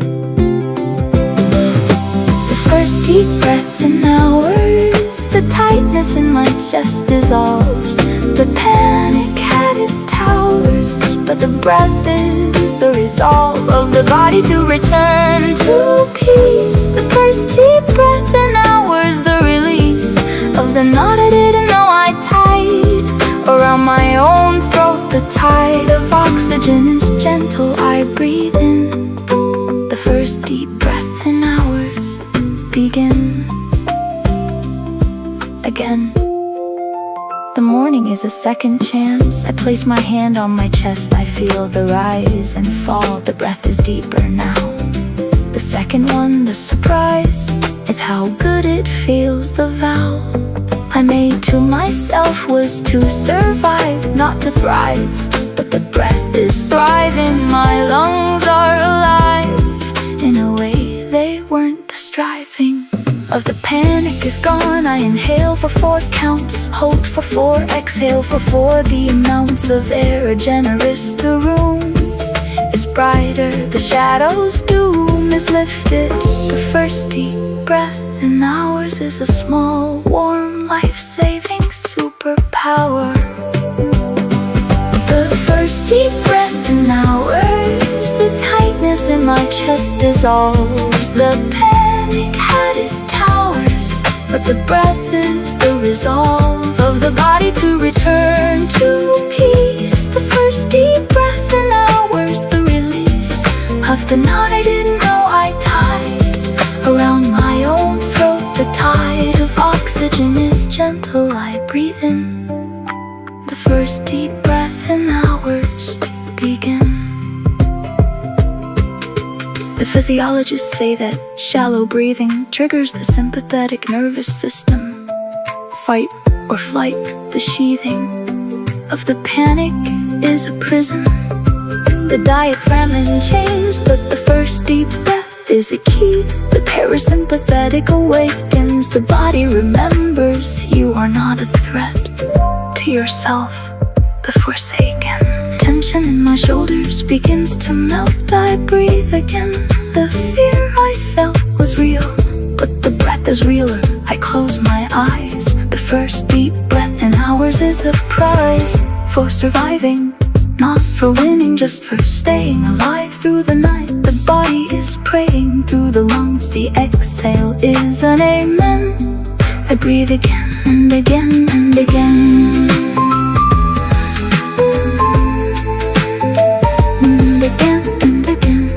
The first deep breath in hours, the tightness in my chest dissolves. The panic had its towers, but the breath is the resolve of the body to return to peace. The first deep breath in hours, the release of the knot I didn't know I tied around my own throat. The tide of oxygen is gentle. I breathe in, the first deep breath in hours begin again. The morning is a second chance. I place my hand on my chest. I feel the rise and fall. The breath is deeper now. The second one, the surprise, is how good it feels. The vow I made to myself was to survive, not to thrive. But the breath is thriving. My lungs are alive in a way they weren't. The striving of the panic is gone. I inhale for 4 counts, hold for 4, exhale for 4. The amounts of air are generous. The room is brighter, the shadow's doom is lifted. The first deep breath in hours is a small, warm, life-saving superpower. The first deep breath in hours, the tightness in my chest dissolves. The panic had its towers, but the breath is the resolve of the body to return to peace. The first deep breath in hours, the release of the knot I didn't know I tied around my own throat. The tide of oxygen is gentle. I breathe in, the first deep breath in hours begin. The physiologists say that shallow breathing triggers the sympathetic nervous system. Fight or flight, the sheathing of the panic is a prison. The diaphragm and chains, but the first deep breath is a key. The parasympathetic awakens. The body remembers you are not a threat to yourself, the forsaken. Tension in my shoulders begins to melt. I breathe again. The fear I felt was real, but the breath is realer. I close my eyes. The first deep breath in hours is a prize for surviving, not for winning, just for staying alive through the night. The body is praying through the lungs. The exhale is an amen. I breathe again and again and again. And again and again.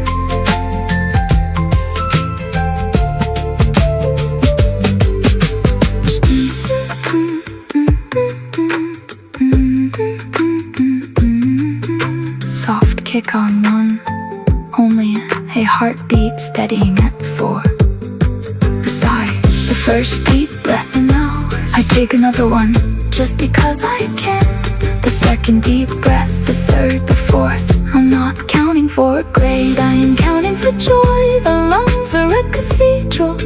Soft kick on 1, only a heartbeat steadying at 4. A sigh, the first deep breath, and now I take another one, just because I can. The second deep breath, the third, the fourth. I'm not counting for a grade, I am counting for joy. The lungs are a cathedral,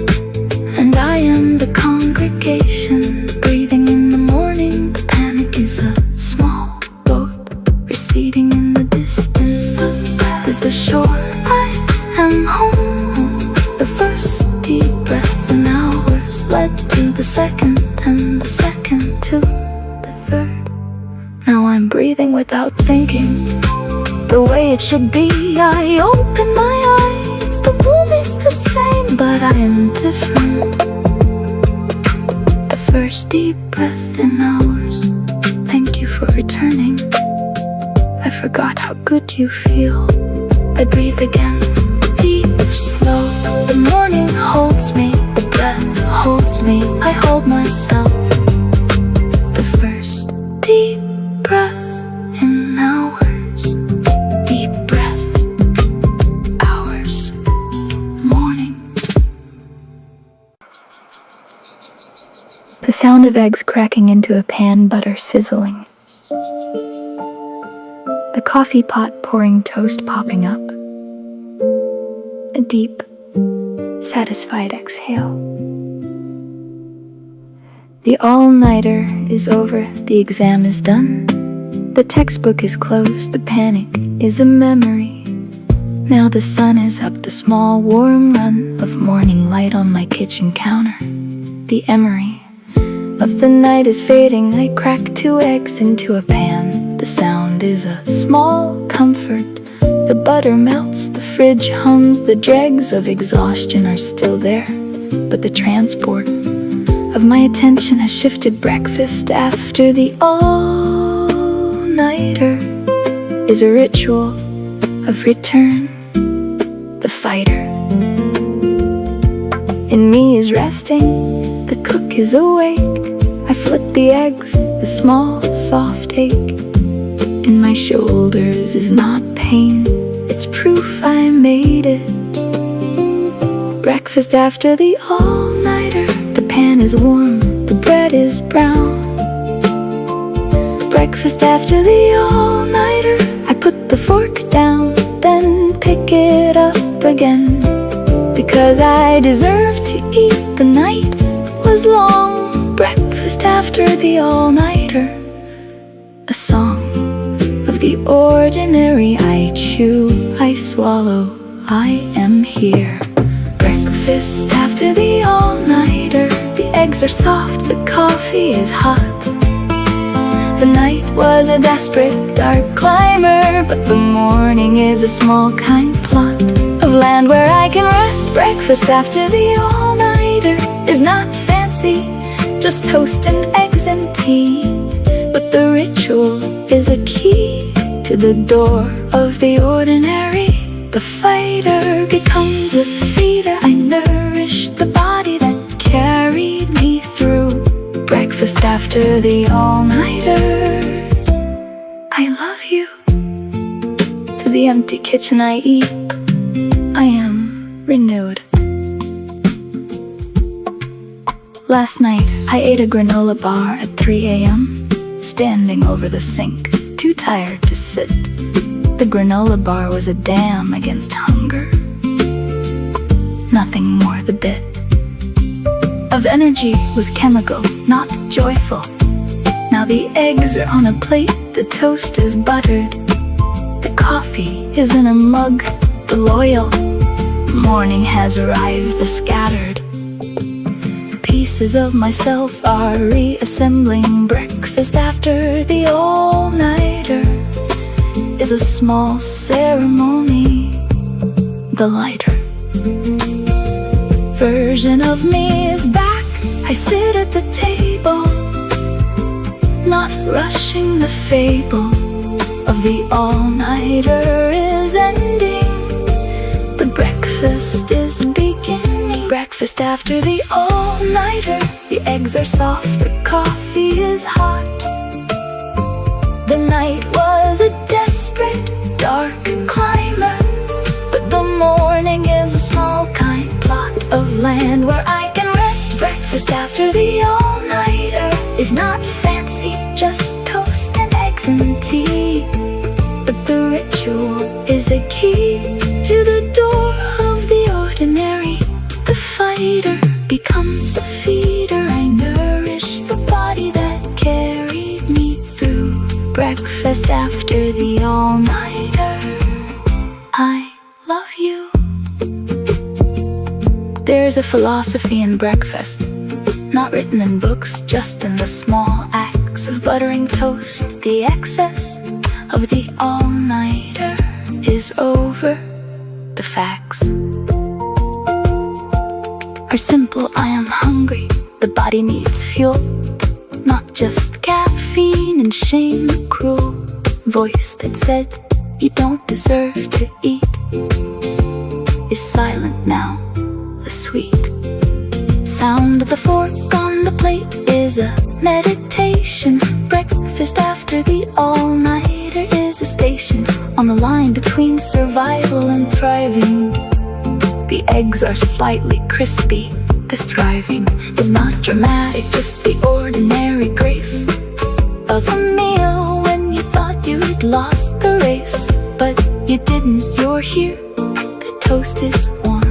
and I am the congregation. Breathing in the morning, the panic is a small boat receding in the distance. The breath is the shore, I am home. The first deep breath in hours led to the second, and the second to the third. Now I'm breathing without thinking, the way it should be. I open my eyes, the room is the same, but I am different. The first deep breath in hours, thank you for returning. I forgot how good you feel. I breathe again, deep, slow. The morning holds me, the breath holds me. I hold myself. The first deep breath in hours. Deep breath, hours, morning. The sound of eggs cracking into a pan, butter sizzling. A coffee pot pouring, toast popping up. A deep, satisfied exhale. The all-nighter is over, the exam is done. The textbook is closed, the panic is a memory. Now the sun is up, the small warm run of morning light on my kitchen counter. The emery of the night is fading. I crack 2 eggs into a pan. The sound is a small comfort. The butter melts, the fridge hums. The dregs of exhaustion are still there, but the transport of my attention has shifted. Breakfast after the all-nighter is a ritual of return. The fighter in me is resting, the cook is awake. I flip the eggs, the small soft ache in my shoulders is not pain, it's proof I made it. Breakfast after the all-nighter, the pan is warm, the bread is brown. Breakfast after the all-nighter, I put the fork down, then pick it up again, because I deserve to eat. The night was long. Breakfast after the all-nighter, a song of the ordinary. I chew, I swallow, I am here. Breakfast after the all-nighter, the eggs are soft, the coffee is hot. The night was a desperate dark climber, but the morning is a small kind plot of land where I can rest. Breakfast after the all-nighter is not fancy, just toast and eggs and tea, but the ritual is a key to the door of the ordinary. The fighter becomes a feeder. I nourish the body that carried me through. Breakfast after the all-nighter, I love you. To the empty kitchen I eat, I am renewed. Last night I ate a granola bar at 3 a.m., standing over the sink, too tired to sit. The granola bar was a dam against hunger. Nothing more the bit of energy was chemical, not joyful. Now the eggs are on a plate, the toast is buttered, the coffee is in a mug, the loyal morning has arrived, the scattered pieces of myself are reassembling. Breakfast after the all-nighter is a small ceremony. The lighter version of me is back. I sit at the table, not rushing. The fable of the all-nighter is ending, but breakfast is beginning. Breakfast after the all-nighter, the eggs are soft, the coffee is hot. The night was a desperate, dark climber, but the morning is a small, kind plot of land where I can rest. Breakfast after the all-nighter is not fancy, just toast and eggs and tea, but the ritual is a key to the door of the ordinary. The fighter becomes a feeder. I nourish the body that carried me through. Breakfast after the all-nighter, I love you. There's a philosophy in breakfast, not written in books, just in the small acts of buttering toast. The excess of the all-nighter is over. The facts are simple. I am hungry, the body needs fuel, not just caffeine and shame. The cruel voice that said you don't deserve to eat is silent now. The sweet sound of the fork on the plate is a meditation. Breakfast after the all-nighter is a station on the line between survival and thriving. The eggs are slightly crispy. The thriving is not dramatic, just the ordinary grace of a meal when you thought you'd lost the race. But you didn't, you're here, the toast is warm.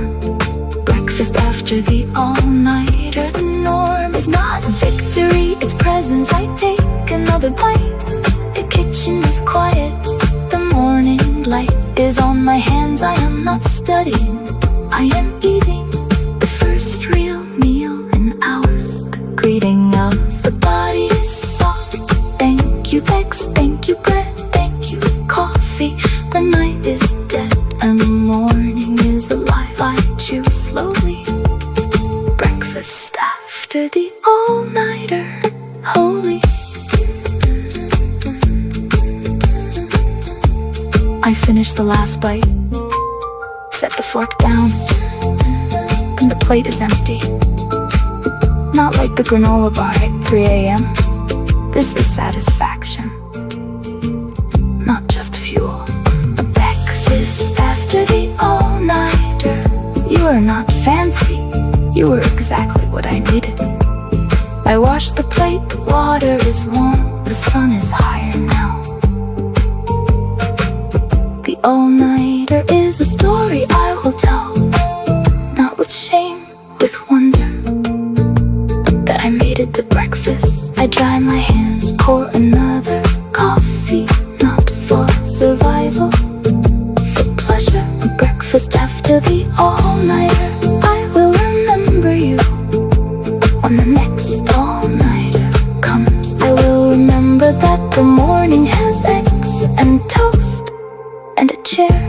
Breakfast after the all-nighter, the norm is not victory, it's presence. I take another bite, the kitchen is quiet, the morning light is on my hands. I am not studying, I am eating the first real meal in hours. The greeting of the body is soft. Thank you eggs, thank you bread, thank you coffee. The night is dead and the morning is alive. I chew slowly. Breakfast after the all-nighter, holy. I finish the last bite, set the fork down, and the plate is empty. Not like the granola bar at 3 a.m. This is satisfaction, not just fuel. A breakfast after the all-nighter. You are not fancy, you were exactly what I needed. I washed the plate, the water is warm, the sun is higher now. The all-nighter is a story I will tell, not with shame, with wonder, that I made it to breakfast. I dry my hands, pour another coffee, not for survival, for pleasure. Breakfast after the all-nighter, I will remember you when the next all-nighter comes. I will remember that the morning has eggs and toast and a chair.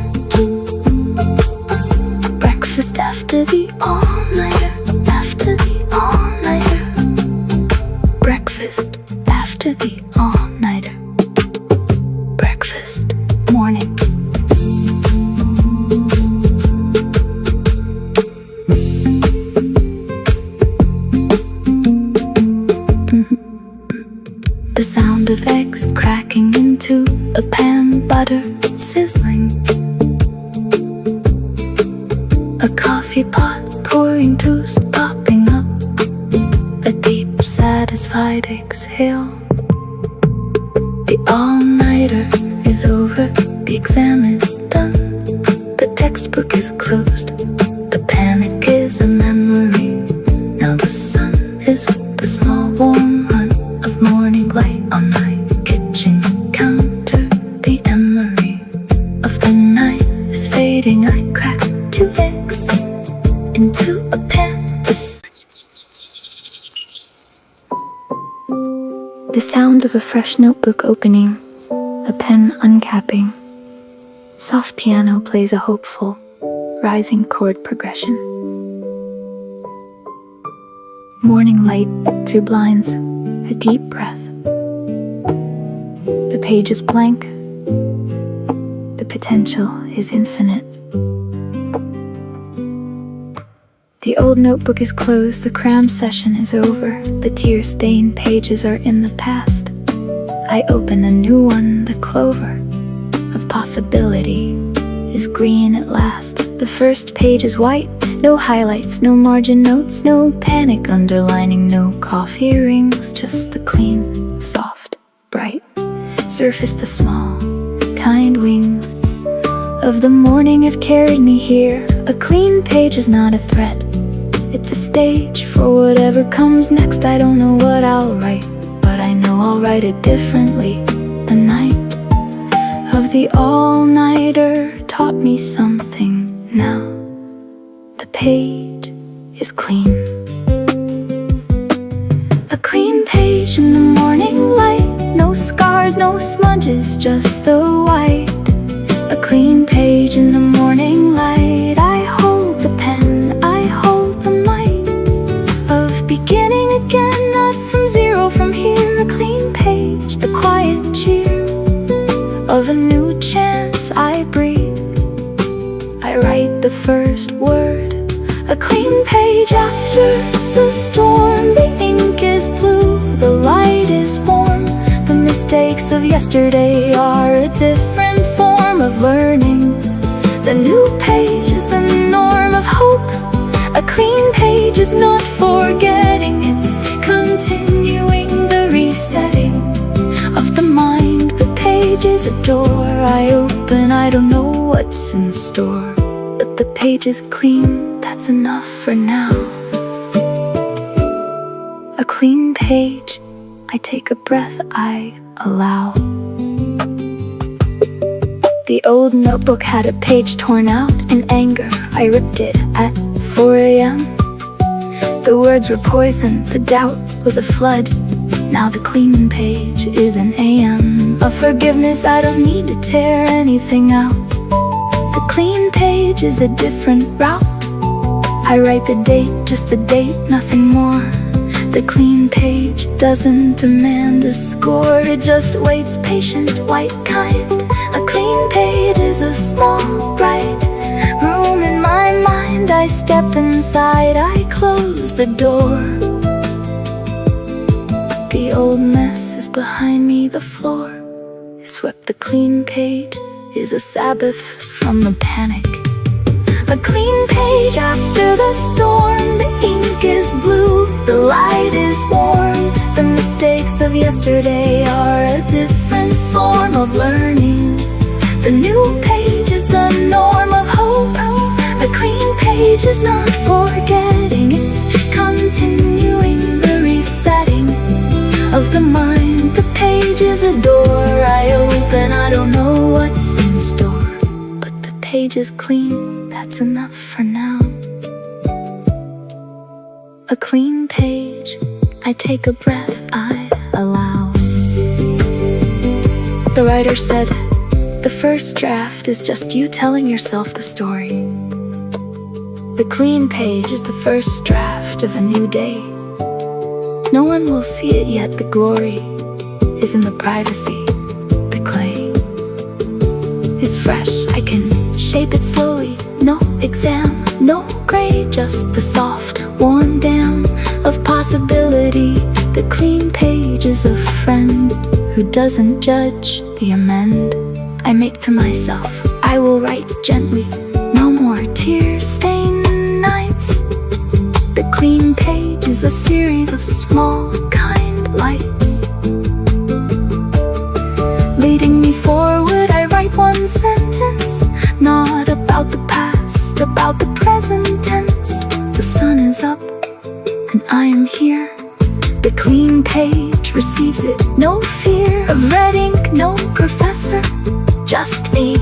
Breakfast after the all-nighter, after the all-nighter. Breakfast after the all-nighter. Breakfast, morning. The sound of eggs cracking into a pan, butter sizzling, a coffee pot pouring, toast popping up, a deep satisfied exhale. The all-nighter is over. The exam is done, the textbook is closed. The panic is a memory. Now the sun is up, the small warm run of morning light on my kitchen counter. The emery of the night is fading. I crack 2 eggs into a pan. The sound of a fresh notebook opening, a pen uncapping. Soft piano plays a hopeful, rising chord progression. Morning light through blinds, a deep breath. The page is blank. The potential is infinite. The old notebook is closed, the cram session is over. The tear-stained pages are in the past. I open a new one, the clover of possibility is green at last. The first page is white, no highlights, no margin notes, no panic underlining, no coffee rings, just the clean, soft, bright surface. The small, kind wings of the morning have carried me here. A clean page is not a threat, it's a stage for whatever comes next. I don't know what I'll write, but I know I'll write it differently. The night of the all-nighter taught me something. Now the page is clean. A clean page in the morning light. No scars, no smudges, just the white. A clean page in the morning light. I hold the pen, I hold the might of beginning again, not from zero, from here. A clean page, the quiet cheer of a new chance. I breathe, I write the first word. A clean page after the storm. The ink is blue, the light is warm. The mistakes of yesterday are a different form of learning. The new page is the norm of hope. A clean page is not forgetting, it's continuing the resetting of the mind. The page is a door I open, I don't know what's in store, but the page is clean, that's enough for now. A clean page, I take a breath, I allow. The old notebook had a page torn out. In anger, I ripped it at 4 a.m. The words were poison, the doubt was a flood. Now the clean page is an AM of forgiveness. I don't need to tear anything out. The clean page is a different route. I write the date, just the date, nothing more. The clean page doesn't demand a score, it just waits, patient, white, kind. A clean page is a small, bright room in my mind. I step inside, I close the door. The old mess is behind me, the floor is swept. The clean page is a Sabbath from the panic. A clean page after the storm. The ink is blue, the light is warm. The mistakes of yesterday are a different form of learning. The new page is the norm of hope. A clean page is not forgetting, it's continuing the resetting of the mind. The page is a door I open, I don't know what's in store, but the page is clean, that's enough for now. A clean page, I take a breath, I allow. The writer said, the first draft is just you telling yourself the story. The clean page is the first draft of a new day. No one will see it yet, the glory is in the privacy. The clay is fresh, I can shape it slowly. No exam, no grade, just the soft, warm dam of possibility. The clean page is a friend who doesn't judge the amend. I make to myself, I will write gently, no more tear-stained nights. The clean page is a series of small, kind lights leading me forward. I write one sentence just about the present tense. The sun is up and I am here. The clean page receives it, no fear of red ink, no professor, just me.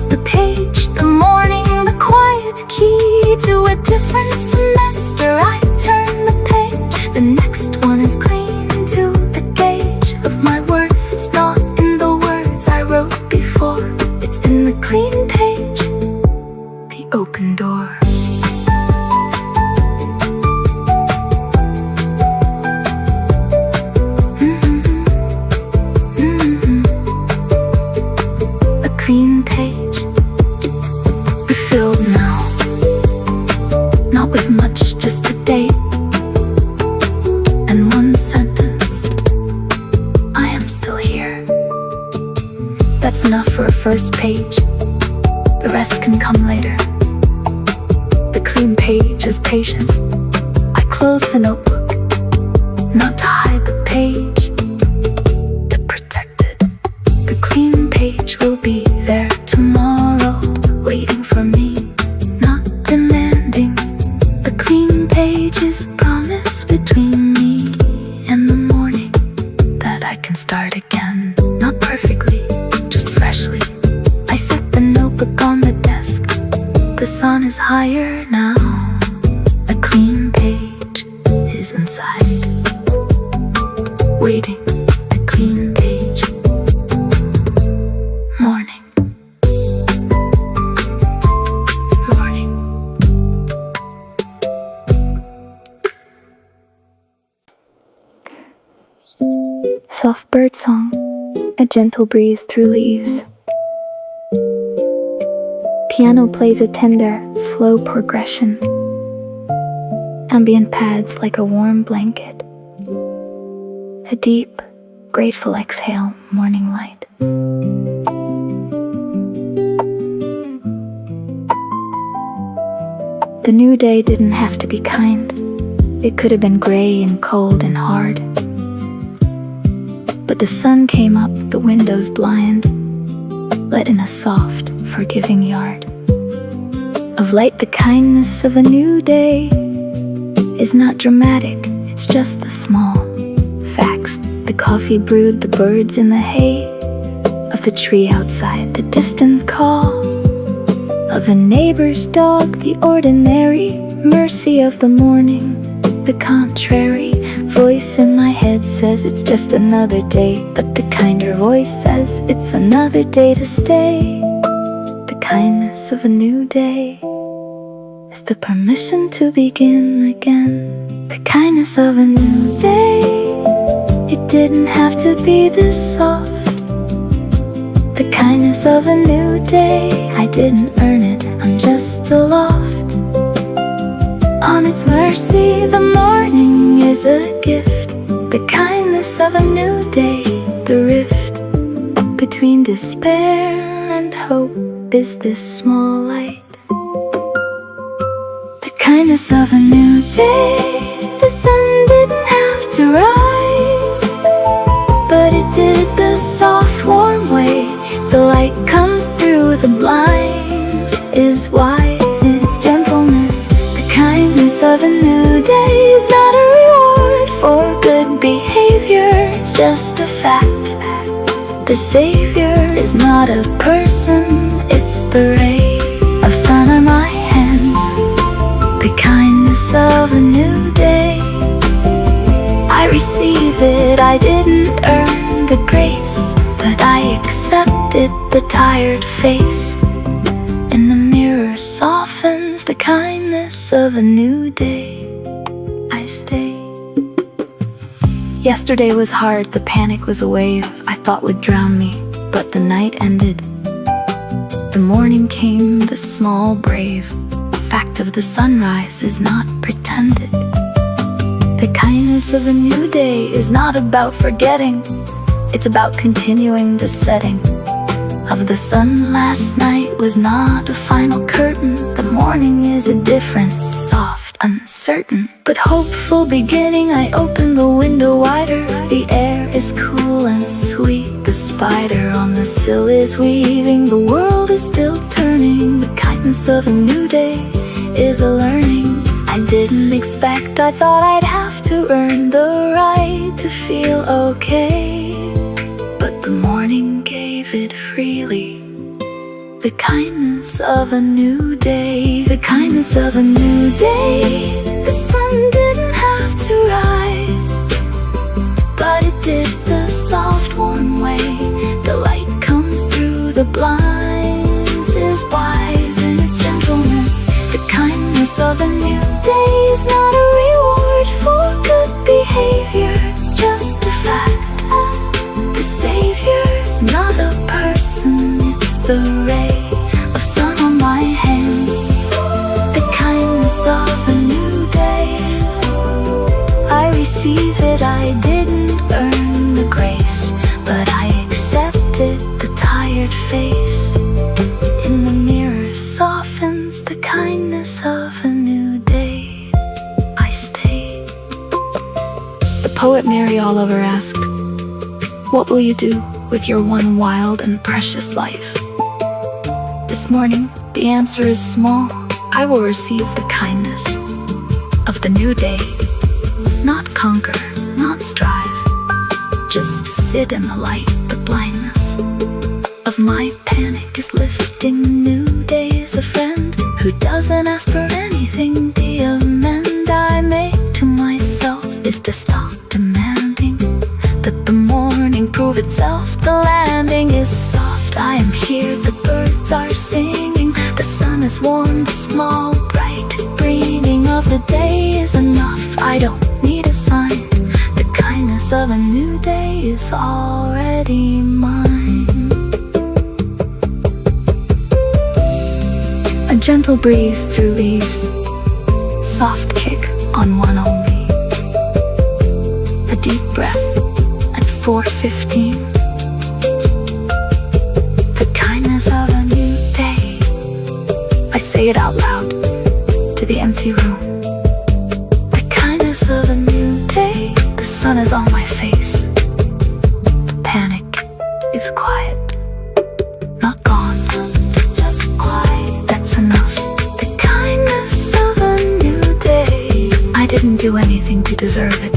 The page, the morning, the quiet key to a different semester. I turn the page, the next one is clean to the gauge of my worth. It's not in the words I wrote before, it's in the clean page, the open door. A clean page, refilled now, not with much, just a date and one sentence. I am still here. That's enough for a first page. The rest can come later. The clean page is patient. I close the notebook, not to hide the page, to protect it. The clean page will be there tomorrow, waiting for me, not demanding. A clean page is a promise between me and the morning that I can start again. Not perfectly, just freshly. I set the notebook on the desk. The sun is higher now. A clean page is inside, waiting. A clean page. Morning. Morning. Soft bird song, a gentle breeze through leaves. Piano plays a tender, slow progression. Ambient pads like a warm blanket. A deep, grateful exhale, morning light. The new day didn't have to be kind. It could have been gray and cold and hard. But the sun came up the window's blind, let in a soft, forgiving yard of light. The kindness of a new day is not dramatic, it's just the small facts. The coffee brewed, the birds in the hay, of the tree outside, the distant call of a neighbor's dog, the ordinary mercy of the morning. The contrary voice in my head says it's just another day, but the kinder voice says it's another day to stay. The kindness of a new day is the permission to begin again. The kindness of a new day, it didn't have to be this soft. The kindness of a new day, I didn't earn it, I'm just aloft. On its mercy, the morning is a gift. The kindness of a new day, the rift between despair and hope is this small light. The kindness of a new day, the sun didn't have to rise, but it did the soft, warm way. The light comes through the blinds, is wise in its gentleness. The kindness of a new day is not a reward for good behavior, it's just a fact. The Savior is not a person, it's the ray of sun on my hands. The kindness of a new day, I receive it, I didn't earn the grace, but I accepted the tired face. In the mirror softens the kindness of a new day. I stay. Yesterday was hard, the panic was a wave I thought would drown me, but the night ended. The morning came, the small, brave fact of the sunrise is not pretended. The kindness of a new day is not about forgetting, it's about continuing. The setting of the sun last night was not a final curtain. The morning is a difference, soft, soft, uncertain, but hopeful beginning. I open the window wider. The air is cool and sweet. The spider on the sill is weaving. The world is still turning. The kindness of a new day is a learning I didn't expect. I thought I'd have to earn the right to feel okay, but the morning gave it freely. The kindness of a new day. The kindness of a new day. The sun didn't have to rise, but it did the soft warm way. The light comes through the blinds, is wise in its gentleness. The kindness of a new day is not a reward for good behavior. It's just a fact. The Savior's not a person, it's the ray of sun on my hands. The kindness of a new day. I receive it, I didn't earn the grace, but I accepted the tired face. In the mirror softens the kindness of a new day. I stayed. The poet Mary Oliver asked, "What will you do with your one wild and precious life?" This morning, the answer is small. I will receive the kindness of the new day. Not conquer, not strive, just sit in the light. The blindness of my panic is lifting. The new day is a friend who doesn't ask for anything. The amend I make to myself is to stop demanding that the morning prove itself. The landing is soft, I am here, the birds are singing. The sun is warm, the small bright greening of the day is enough. I don't need a sign. The kindness of a new day is already mine. A gentle breeze through leaves, soft kick on one only. A deep breath at 4:15. The kindness of a new day. I say it out loud to the empty room. The kindness of a new day. The sun is on my face. The panic is quiet, not gone, just quiet. That's enough. The kindness of a new day. I didn't do anything to deserve it.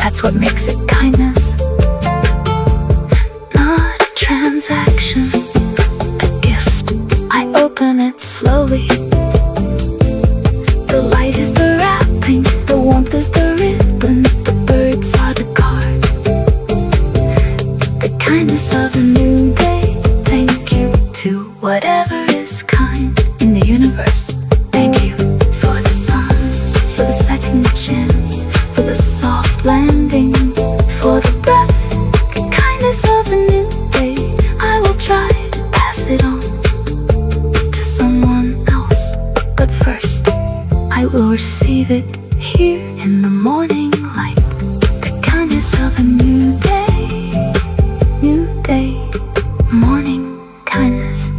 That's what makes it kindness. Not a transaction, a gift. I open it slowly. The light is the wrapping, the warmth is the ribbon, the birds are the card. The kindness of a new day. Thank you to whatever is kind in the universe. Thank you for the sun, for the second chance, for the soft landing, for the breath. The kindness of a new day. I will try to pass it on to someone else, but first I will receive it here in the morning light. The kindness of a new day, morning kindness.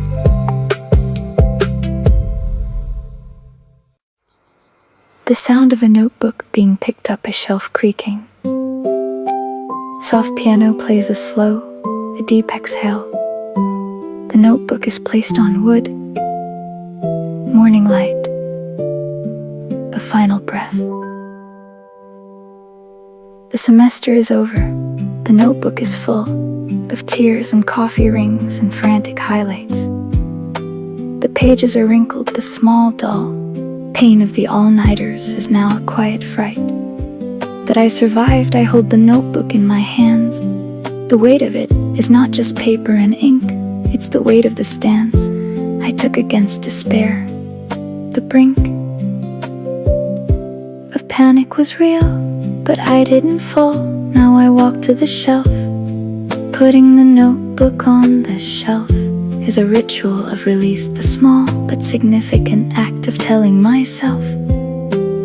The sound of a notebook being picked up, a shelf creaking. Soft piano plays a slow, a deep exhale. The notebook is placed on wood. Morning light. A final breath. The semester is over. The notebook is full of tears and coffee rings and frantic highlights. The pages are wrinkled, the small, dull pain of the all-nighters is now a quiet fright. That I survived, I hold the notebook in my hands. The weight of it is not just paper and ink, it's the weight of the stance I took against despair. The brink of panic was real, but I didn't fall. Now I walk to the shelf. Putting the notebook on the shelf is a ritual of release, the small but significant act of telling myself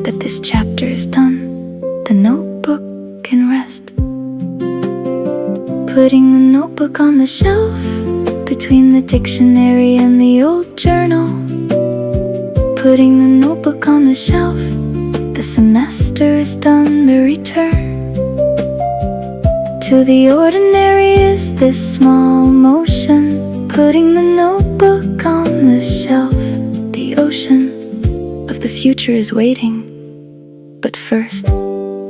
that this chapter is done. The notebook can rest. Putting the notebook on the shelf, between the dictionary and the old journal. putting the notebook on the shelf. The semester is done, the return to the ordinary is this small motion, putting the notebook on the shelf. The ocean of the future is waiting, but first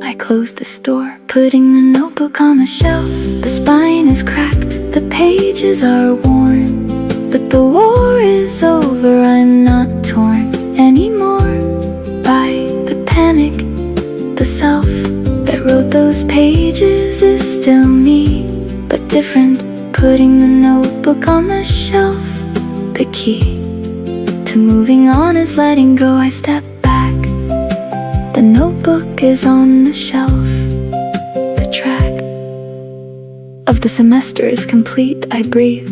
I close this door, putting the notebook on the shelf. The spine is cracked, the pages are worn, but the war is over. I'm not torn anymore by the panic. The self that wrote those pages is still me, but different, putting the notebook on the shelf. The key to moving on is letting go. I step back, the notebook is on the shelf. The track of the semester is complete. I breathe,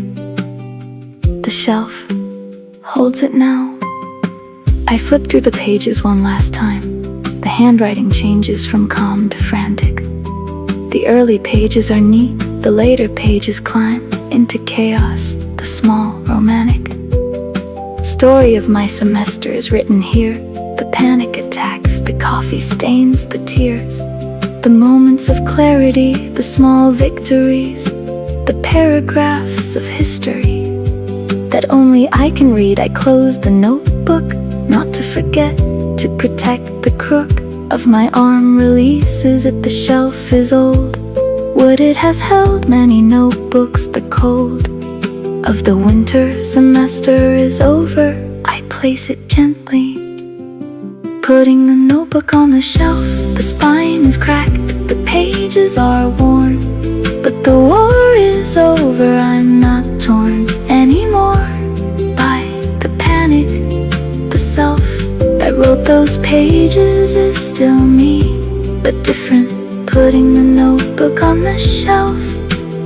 the shelf holds it now. I flip through the pages one last time. The handwriting changes from calm to frantic. The early pages are neat, the later pages climb into chaos. The small romantic story of my semester is written here. The panic attacks, the coffee stains, the tears, the moments of clarity, the small victories, the paragraphs of history that only I can read. I close the notebook, not to forget, to protect the crook of my arm. Releases it, the shelf is old. Wood, it has held many notebooks. The cold of the winter semester is over. I place it gently, putting the notebook on the shelf. The spine is cracked, the pages are worn, but the war is over. I'm not torn anymore by the panic. The self that wrote those pages is still me, but different, putting the notebook on the shelf.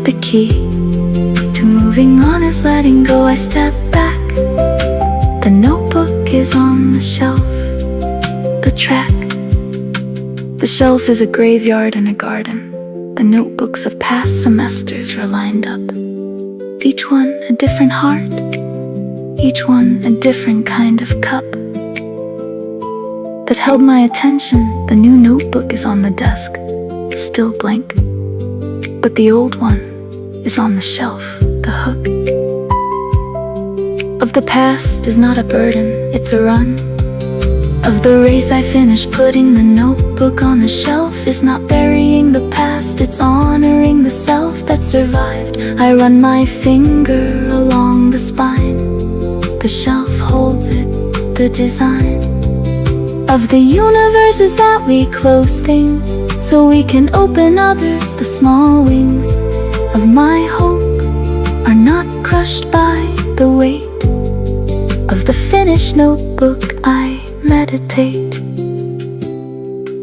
The key to moving on is letting go. I step back, the notebook is on the shelf. The track. The shelf is a graveyard and a garden. The notebooks of past semesters are lined up, each one a different heart, each one a different kind of cup that held my attention. The new notebook is on the desk, still blank, but the old one is on the shelf. The hook of the past is not a burden, it's a run of the race I finished. Putting the notebook on the shelf is not burying the past, it's honoring the self that survived. I run my finger along the spine, the shelf holds it. The design of the universe is that we close things so we can open others. The small wings of my hope are not crushed by the weight of the finished notebook. I meditate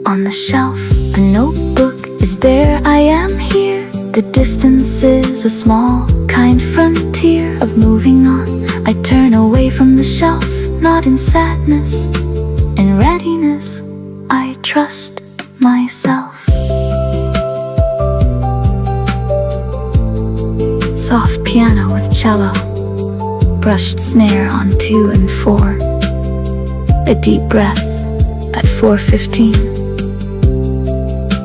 on the shelf. The notebook is there, I am here. The distance is a small, kind frontier of moving on. I turn away from the shelf, not in sadness, in readiness. I trust myself. Soft piano with cello, brushed snare on 2 and 4. A deep breath at 4:15.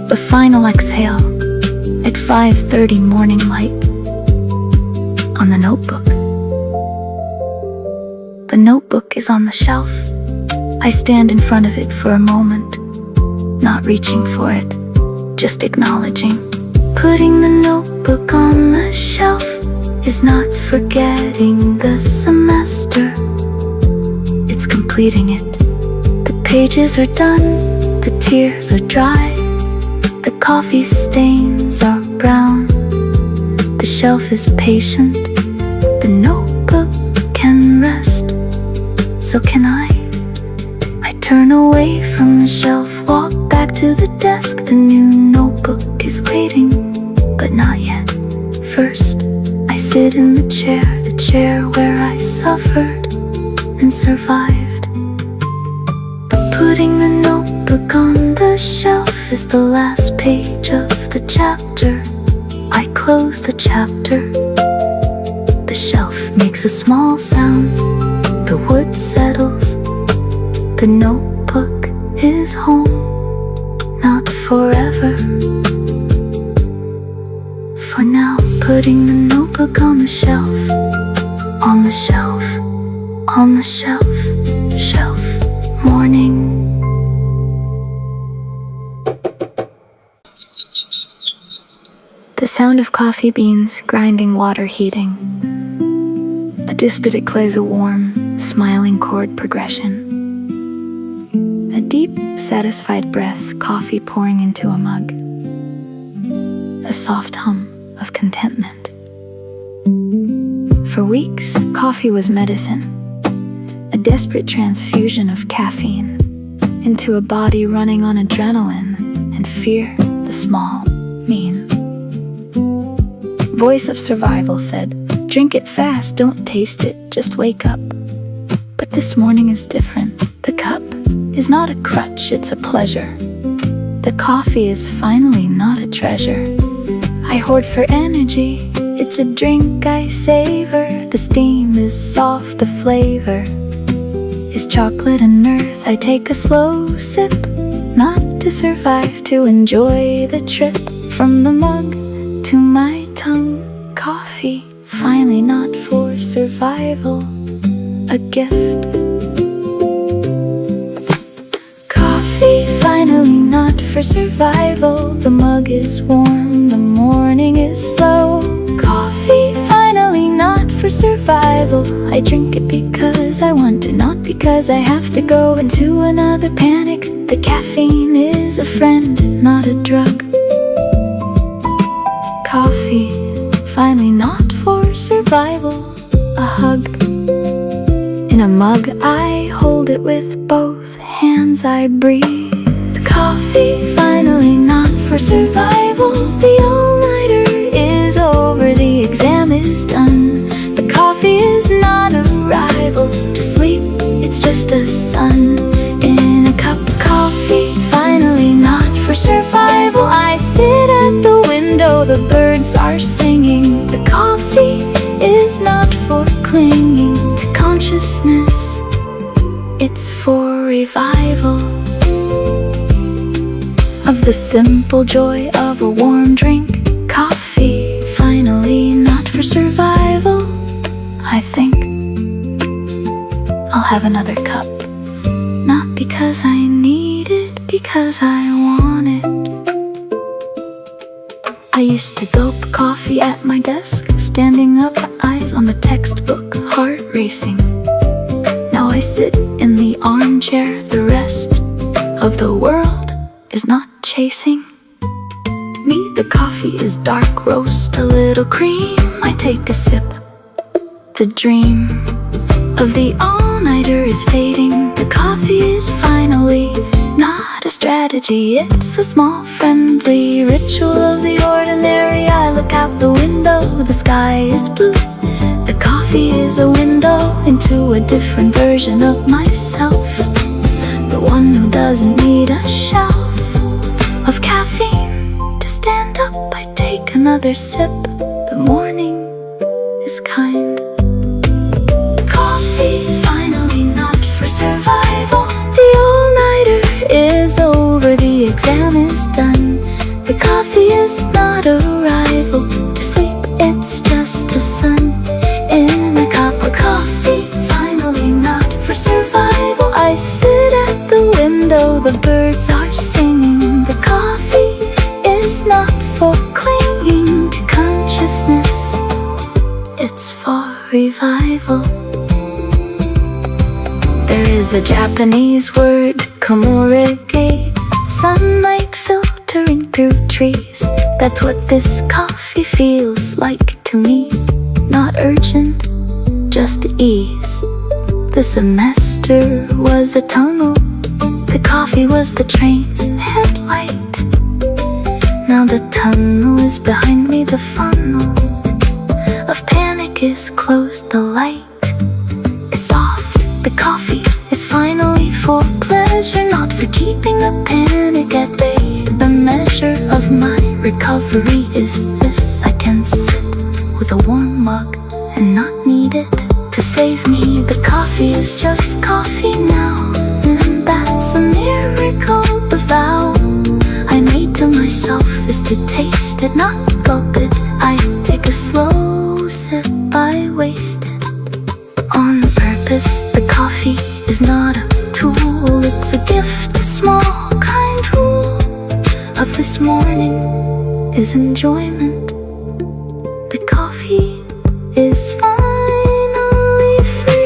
The final exhale at 5:30. Morning light on the notebook. The notebook is on the shelf. I stand in front of it for a moment, not reaching for it, just acknowledging. Putting the notebook on the shelf is not forgetting the semester, it's completing it. The pages are done, the tears are dry, the coffee stains are brown. The shelf is patient, the notebook can rest, so can I. I turn away from the shelf, walk back to the desk. The new notebook is waiting, but not yet. First, I sit in the chair where I suffered and survived. But putting the notebook on the shelf is the last page of the chapter. I close the chapter. The shelf makes a small sound. The wood settles. The notebook is home, not forever. For now, putting the notebook on the shelf, on the shelf, on the shelf, shelf. Morning. The sound of coffee beans grinding water heating. A dysptic plays a warm, smiling chord progression. A deep, satisfied breath, coffee pouring into a mug. A soft hum of contentment. For weeks, coffee was medicine. A desperate transfusion of caffeine into a body running on adrenaline and fear, the small, mean voice of survival said, "Drink it fast, don't taste it, just wake up." But this morning is different. The cup is not a crutch, it's a pleasure. The coffee is finally not a treasure I hoard for energy. It's a drink I savor. The steam is soft, the flavor is chocolate and earth. I take a slow sip, not to survive, to enjoy the trip. From the mug to my tongue, coffee, finally not for survival, a gift. Coffee, finally not for survival. The mug is warm, the morning is slow. Coffee, finally not for survival. I drink it because I want to, not because I have to go into another panic. The caffeine is a friend, not a drug. Coffee, finally not for survival, a hug. In a mug I hold it with both hands, I breathe. Coffee, finally not for survival. The all-nighter is over, the exam is done. The coffee is not a rival to sleep, it's just a sun in a cup. Coffee, finally not for survival. I sit at the window, the birds are singing. The coffee is not for clinging to consciousness, it's for revival of the simple joy of a warm drink. Coffee, finally not for survival. I think I'll have another cup, not because I need it, because I want it. I used to gulp coffee at my desk, standing up, eyes on the textbook, heart racing. Now I sit in the armchair, the rest of the world is not chasing me. The coffee is dark roast, a little cream. I take a sip. The dream of the all-nighter is fading. The coffee is finally not a strategy, it's a small friendly ritual of the ordinary. I look out the window, the sky is blue. The coffee is a window into a different version of myself, the one who doesn't need a shelf of caffeine to stand up. I take another sip, the morning is kind. Coffee, finally not for survival. The all-nighter is over, the exam is done. The coffee is not a rival to sleep, it's just a sun in a cup of coffee. Finally not for survival. I sit at the window, the birds are singing. The coffee is not for clinging to consciousness, it's for revival. There is a Japanese word, komorege, sunlight filtering through trees. That's what this coffee feels like to me. Not urgent, just ease. The semester was a tunnel, the coffee was the train's headlight. Now the tunnel is behind me, the funnel of panic is closed, the light is soft. The coffee is finally for pleasure, not for keeping the panic at bay. The measure of my recovery is this: I can sit with a warm mug and not need it to save me. The coffee is just coffee now, and is to taste it, not gulp it. I take a slow sip, I waste it on purpose. The coffee is not a tool, it's a gift. The small kind rule of this morning is enjoyment. The coffee is finally free.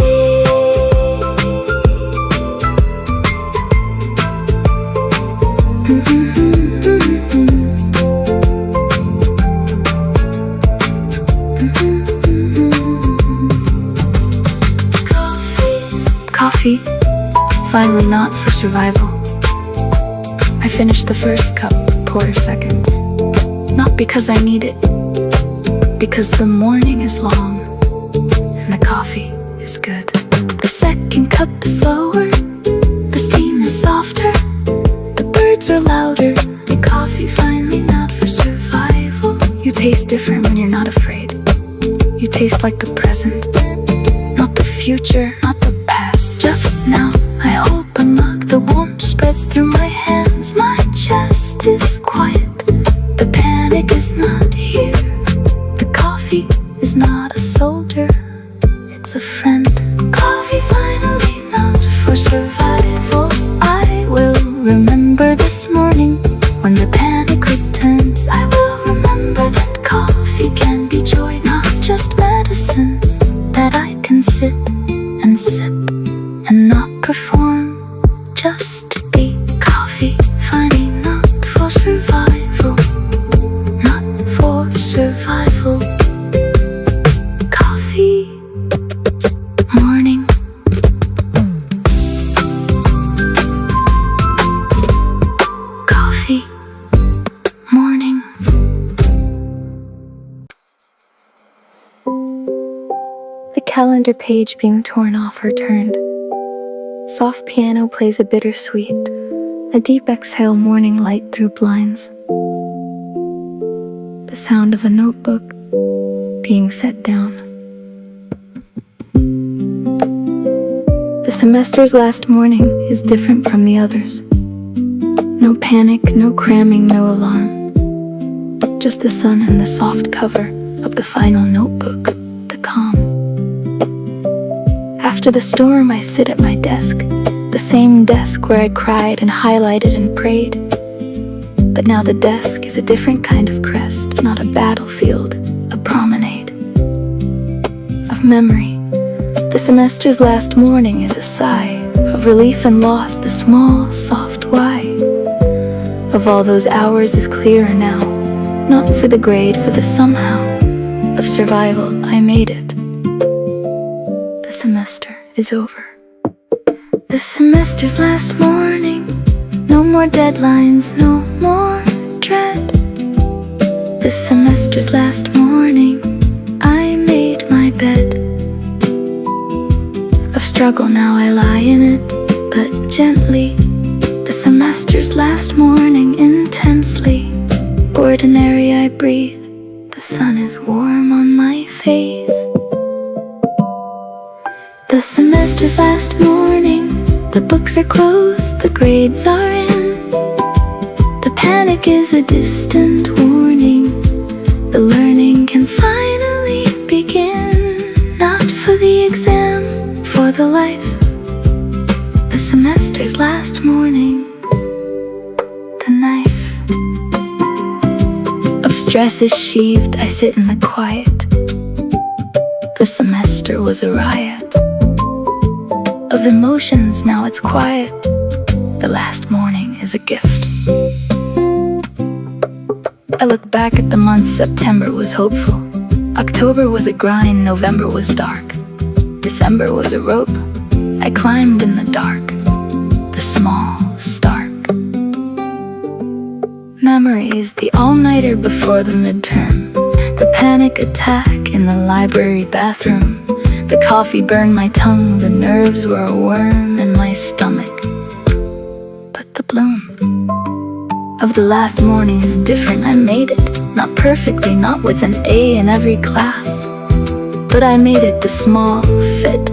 Coffee, finally not for survival. I finish the first cup, pour a second. Not because I need it, because the morning is long and the coffee is good. The second cup is slower, the steam is softer, the birds are louder. The coffee finally not for survival. You taste different when you're not afraid. You taste like the present, not the future, not the past. Just now, I hold the mug, the warmth spreads through my hands. My chest is quiet, the panic is not here. The coffee is not a soldier, it's a friend. Coffee finally not for survival. I will remember this morning when the panic returns. I will remember that coffee can be joy, not just medicine. That I can sit and sip and not perform, just to be. Coffee finally not for survival, not for survival. Coffee morning. Coffee morning. The calendar page being torn off or turned. Soft piano plays a bittersweet, a deep exhale, morning light through blinds. The sound of a notebook being set down. The semester's last morning is different from the others. No panic, no cramming, no alarm. Just the sun and the soft cover of the final notebook, the calm. After the storm, I sit at my desk, the same desk where I cried and highlighted and prayed. But now the desk is a different kind of crest, not a battlefield, a promenade of memory. The semester's last morning is a sigh of relief and loss. The small, soft why of all those hours is clearer now. Not for the grade, for the somehow of survival. I made it. The semester is over. The semester's last morning. No more deadlines, no more dread. The semester's last morning. I made my bed of struggle, now I lie in it, but gently. The semester's last morning, intensely ordinary, I breathe. The sun is warm on my face. The semester's last morning. The books are closed, the grades are in. The panic is a distant warning. The learning can finally begin. Not for the exam, for the life. The semester's last morning. The knife of stress is sheathed, I sit in the quiet. The semester was a riot of emotions, now it's quiet. The last morning is a gift. I look back at the months. September was hopeful, October was a grind, November was dark, December was a rope I climbed in the dark. The small, stark memories, the all-nighter before the midterm, the panic attack in the library bathroom. The coffee burned my tongue, the nerves were a worm in my stomach. But the bloom of the last morning is different. I made it, not perfectly, not with an A in every class, but I made it. The small fit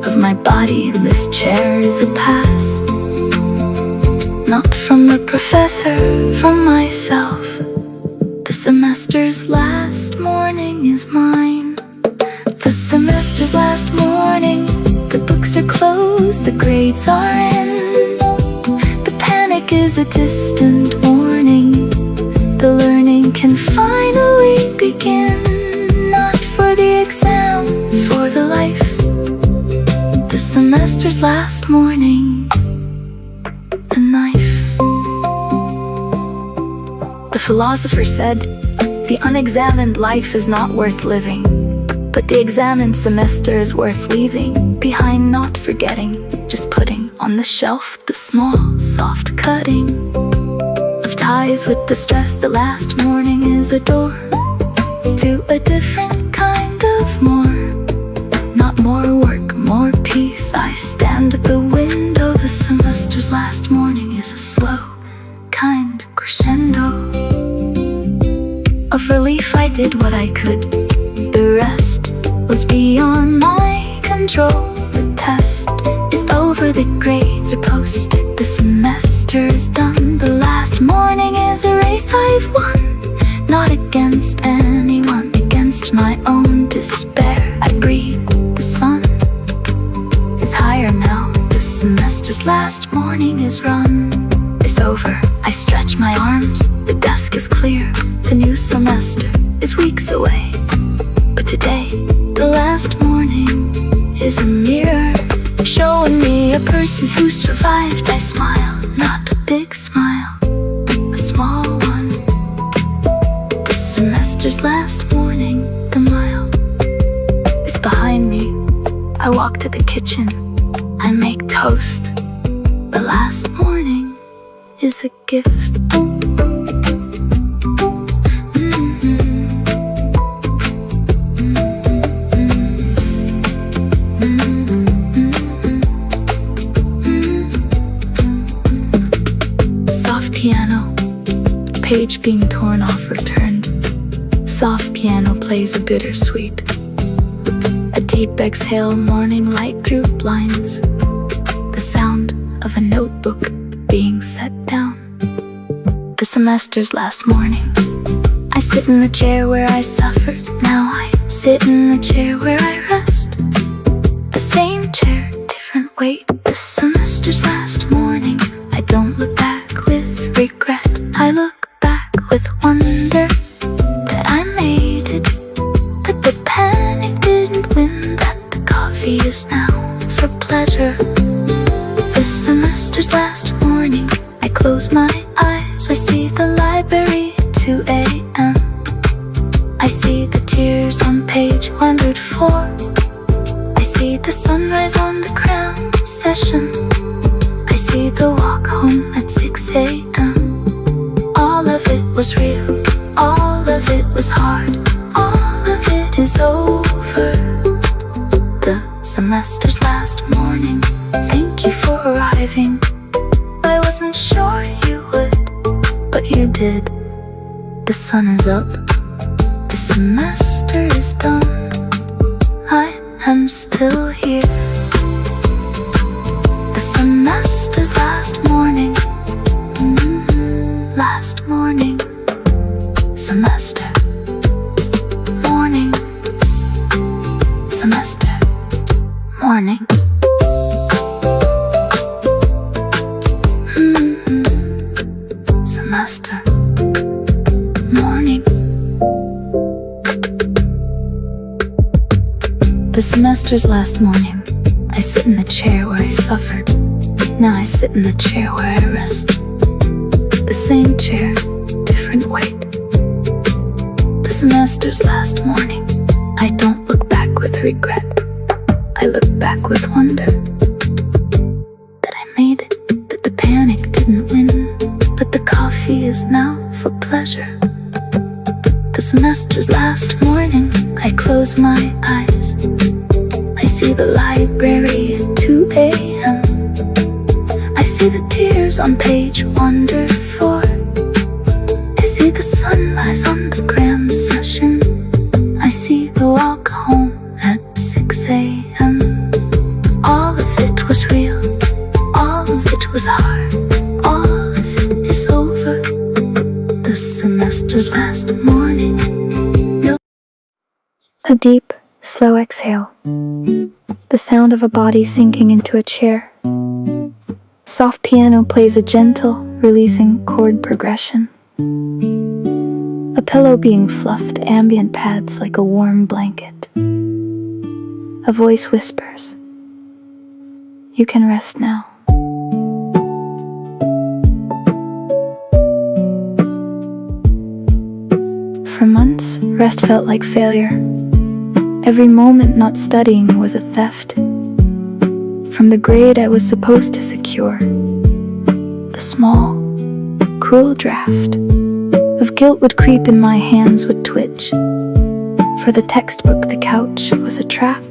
of my body in this chair is a pass. Not from the professor, from myself. semester's last morning is mine. The semester's last morning. The books are closed, the grades are in. The panic is a distant warning. The learning can finally begin. Not for the exam, for the life. The semester's last morning. The knife. The philosopher said, the unexamined life is not worth living, but the examined semester is worth leaving behind, not forgetting, just putting on the shelf the small, soft cutting of ties with the stress. The last morning is a door to a different kind of more. Not more work, more peace. I stand at the window. The semester's last morning is a slow, kind crescendo of relief. I did what I could. The rest was beyond my control. The test is over, the grades are posted. The semester is done. The last morning is a race I've won. Not against anyone, against my own despair. I breathe, the sun is higher now. The semester's last morning is run. It's over, I stretch my arms. The desk is clear. The new semester is weeks away. But today, the last morning is a mirror showing me a person who survived. I smile, not a big smile, a small one. The semester's last morning, the mile is behind me. I walk to the kitchen, I make toast. The last morning is a gift. Soft piano, page being torn off or turned. Soft piano plays a bittersweet. A deep exhale, morning light through blinds. The sound of a notebook being set down. The semester's last morning. I sit in the chair where I suffered. Now I sit in the chair where I rest. The same chair, different weight. The semester's last morning. I don't look back with regret. I look back with wonder that I made it, that the panic didn't win, that the coffee is now for pleasure. The semester's last morning. I close my eyes. I see the library at 2 a.m. I see the tears on page 104. I see the sunrise on the cram session. I see the walk home at 6 a.m. All of it was real, all of it was hard, all of it is over. The semester's last morning. Thank you for arriving. I wasn't sure you would, but you did. The sun is up, the semester is done. I am still here. The semester's last morning. Last morning. Semester. Morning. Semester. Morning. Semester. Morning. The semester's last morning. I sit in the chair where I suffered. Now I sit in the chair where I rest. The same chair, different weight. The semester's last morning. I don't look back with regret. I look back with wonder that I made it, that the panic didn't win, but the coffee is now for pleasure. The semester's last morning. I close my eyes. I see the library at 2 a.m. I see the tears on page 104. I see the sunrise on the cram session. I see the walk home at 6 a.m. All of it was real, all of it was hard, all of it is over. The the semester's last morning. A deep, slow exhale. The sound of a body sinking into a chair. Soft piano plays a gentle, releasing chord progression. A pillow being fluffed, ambient pads like a warm blanket. A voice whispers, "You can rest now." For months, rest felt like failure. Every moment not studying was a theft. From the grade I was supposed to secure, the small, cruel draft of guilt would creep and my hands would twitch. For the textbook, the couch was a trap.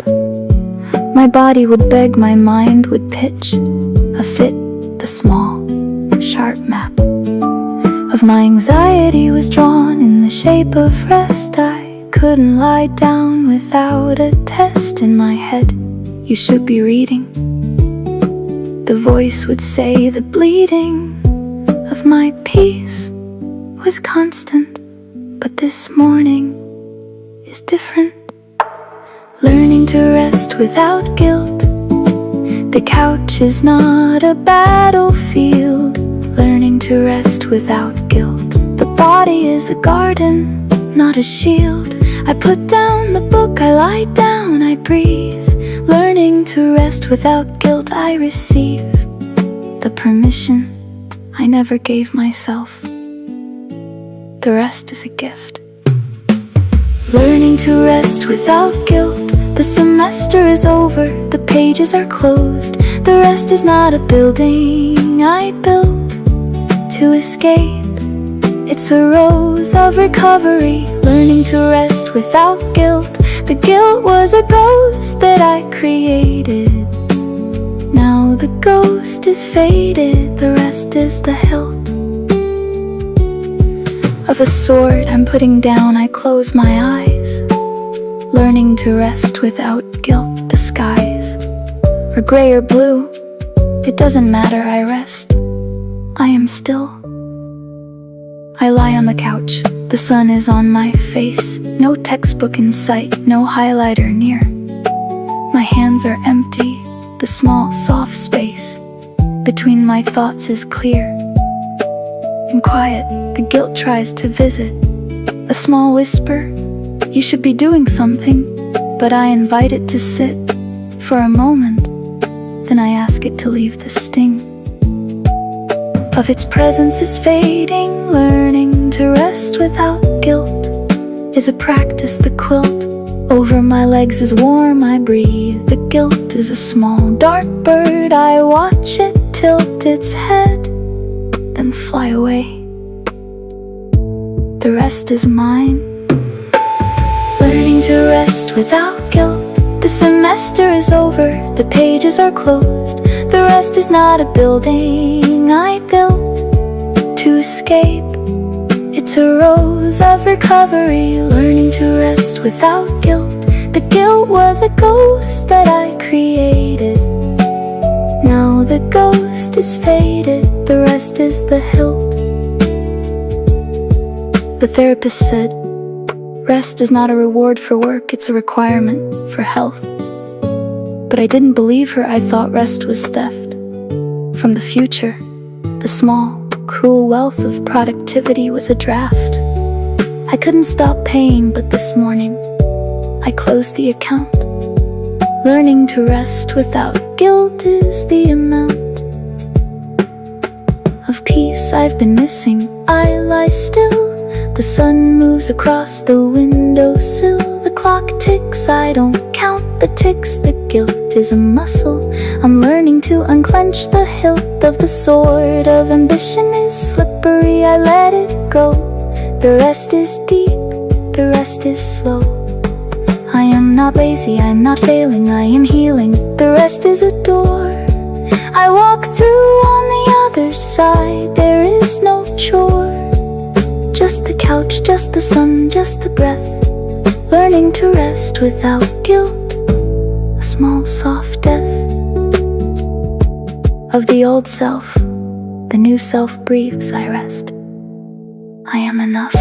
My body would beg, my mind would pitch a fit, the small, sharp map of my anxiety was drawn in the shape of rest. I couldn't lie down without a test in my head. You should be reading. The voice would say the bleeding of my peace was constant, but this morning is different. Learning to rest without guilt. The couch is not a battlefield. Learning to rest without guilt. The body is a garden, not a shield. I put down the book, I lie down, I breathe. Learning to rest without guilt, I receive the permission I never gave myself. The rest is a gift. Learning to rest without guilt. The semester is over, the pages are closed. The rest is not a building I built to escape. It's a rose of recovery. Learning to rest without guilt. The guilt was a ghost that I created. Now the ghost is faded. The rest is the hilt of a sword I'm putting down. I close my eyes. Learning to rest without guilt. The skies are gray or blue, it doesn't matter, I rest. I am still. I lie on the couch, the sun is on my face. No textbook in sight, no highlighter near. My hands are empty, the small soft space between my thoughts is clear. In quiet, the guilt tries to visit. A small whisper, you should be doing something, but I invite it to sit for a moment. Then I ask it to leave the sting of its presence is fading. Learning to rest without guilt is a practice. The quilt over my legs is warm, I breathe. The guilt is a small dark bird. I watch it tilt its head, then fly away. The rest is mine. Learning to rest without guilt. The semester is over, the pages are closed. The rest is not a building I built to escape. It's a rose of recovery. Learning to rest without guilt. The guilt was a ghost that I created. Now the ghost is faded. The rest is the hilt. The therapist said, rest is not a reward for work, it's a requirement for health. But I didn't believe her. I thought rest was theft from the future. The small, cruel wealth of productivity was a draft. I couldn't stop paying, but this morning I closed the account. Learning to rest without guilt is the amount of peace I've been missing. I lie still. The sun moves across the windowsill. The clock ticks, I don't count the ticks. The guilt is a muscle. I'm learning to unclench the hilt of the sword of ambition is slippery. I let it go. The rest is deep, the rest is slow. I am not lazy, I'm not failing, I am healing. The rest is a door I walk through on the other side. There is no chore. Just the couch, just the sun, just the breath. Learning to rest without guilt. A small soft death of the old self. The new self breathes, I rest. I am enough.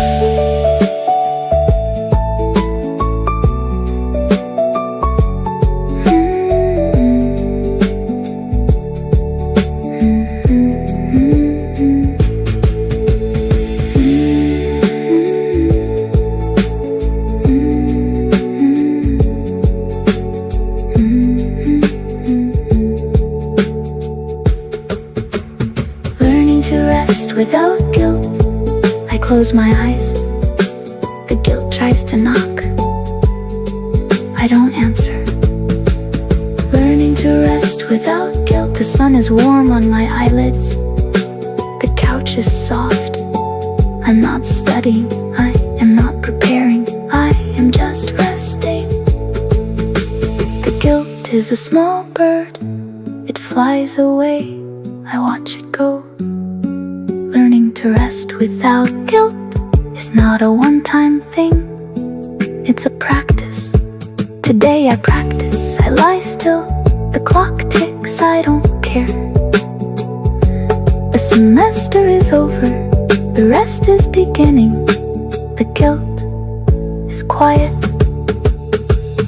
Learning to rest without guilt. I close my eyes. The guilt tries to knock. I don't answer. Learning to rest without guilt. The sun is warm on my eyelids. The couch is soft. I'm not studying. I am not preparing. I am just resting. The guilt is a small bird. It flies away. I watch it go. Learning to rest without guilt is not a one-time thing. It's a practice. Today I practice. I lie still. The clock ticks. I don't care. The semester is over. The rest is beginning. The guilt is quiet.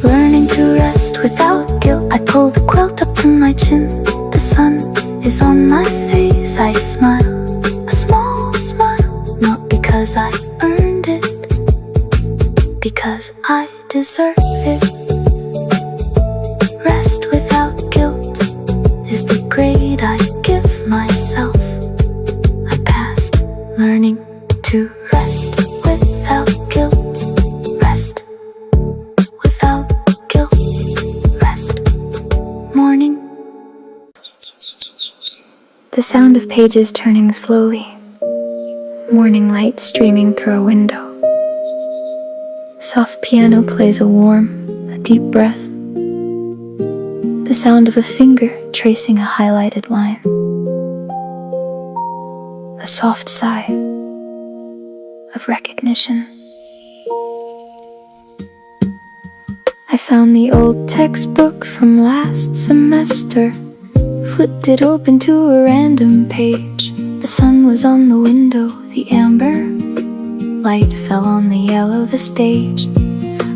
Learning to rest without guilt. I pull the quilt up to my chin. The sun is on my face. I smile. A small smile, not because I earned it, because I deserve it. Rest without guilt is the grade I give myself. I passed learning to rest without guilt. Rest without guilt. Rest. Morning. The sound of pages turning slowly. Morning light streaming through a window. Soft piano plays a deep breath. The sound of a finger tracing a highlighted line. A soft sigh of recognition. I found the old textbook from last semester. Flipped it open to a random page. The sun was on the window. The amber light fell on the yellow. The stage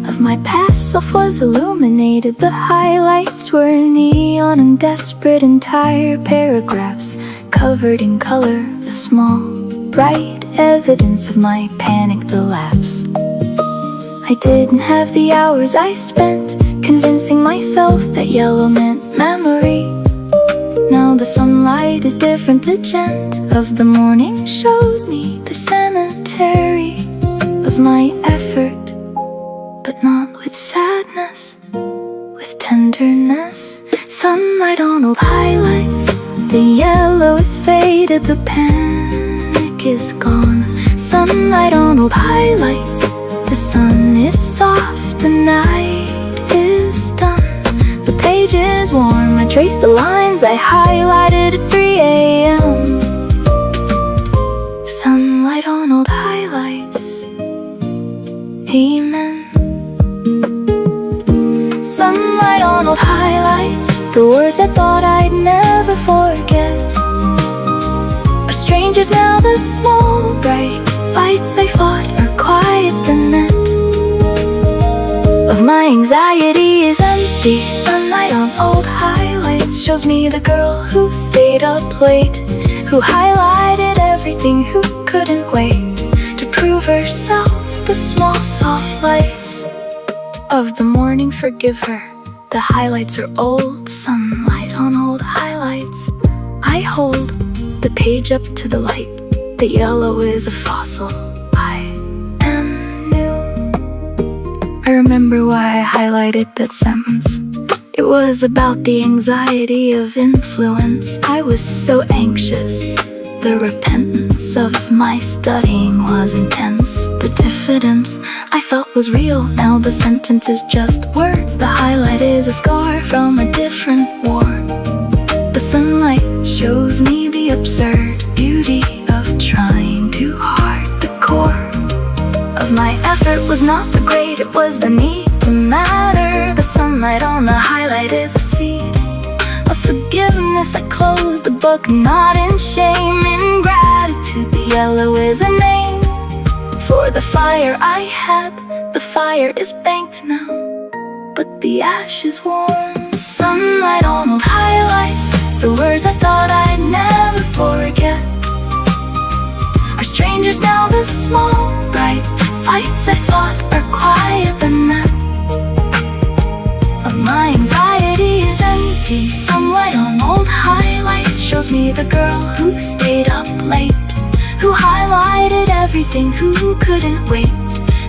of my past self was illuminated. The highlights were neon and desperate. Entire paragraphs covered in color. The small, bright evidence of my panic, the lapse. I didn't have the hours I spent convincing myself that yellow meant memory. Now the sunlight is different. The gent of the morning shows me the cemetery of my effort, but not with sadness, with tenderness. Sunlight on old highlights. The yellow is faded. The panic is gone. Sunlight on old highlights. The sun is soft. The night is done. The page is warm. I trace the lines I highlighted at 3 a.m. Sunlight on old highlights. Amen. Sunlight on old highlights. The words I thought I'd never forget are strangers now. The small, bright fights I fought are quiet. The net of my anxiety is empty. Sunlight on old highlights shows me the girl who stayed up late, who highlighted everything, who couldn't wait to prove herself. The small soft lights of the morning forgive her. The highlights are old. Sunlight on old highlights. I hold the page up to the light. The yellow is a fossil. I am new. I remember why I highlighted that sentence. It was about the anxiety of influence. I was so anxious. The repentance of my studying was intense. The diffidence I felt was real. Now the sentence is just words. The highlight is a scar from a different war. The sunlight shows me the absurd beauty of trying too hard. The core of my effort was not the grade, it was the need to matter. The sunlight on the highlight is a seed of forgiveness. I close the book, not in shame, in gratitude. The yellow is a name fire I had, the fire is banked now, but the ash is warm. Sunlight on old highlights, the words I thought I'd never forget are strangers now. The small, bright fights I thought are quiet than that of my anxiety is empty. Sunlight on old highlights shows me the girl who stayed up late, who highlighted everything, who couldn't wait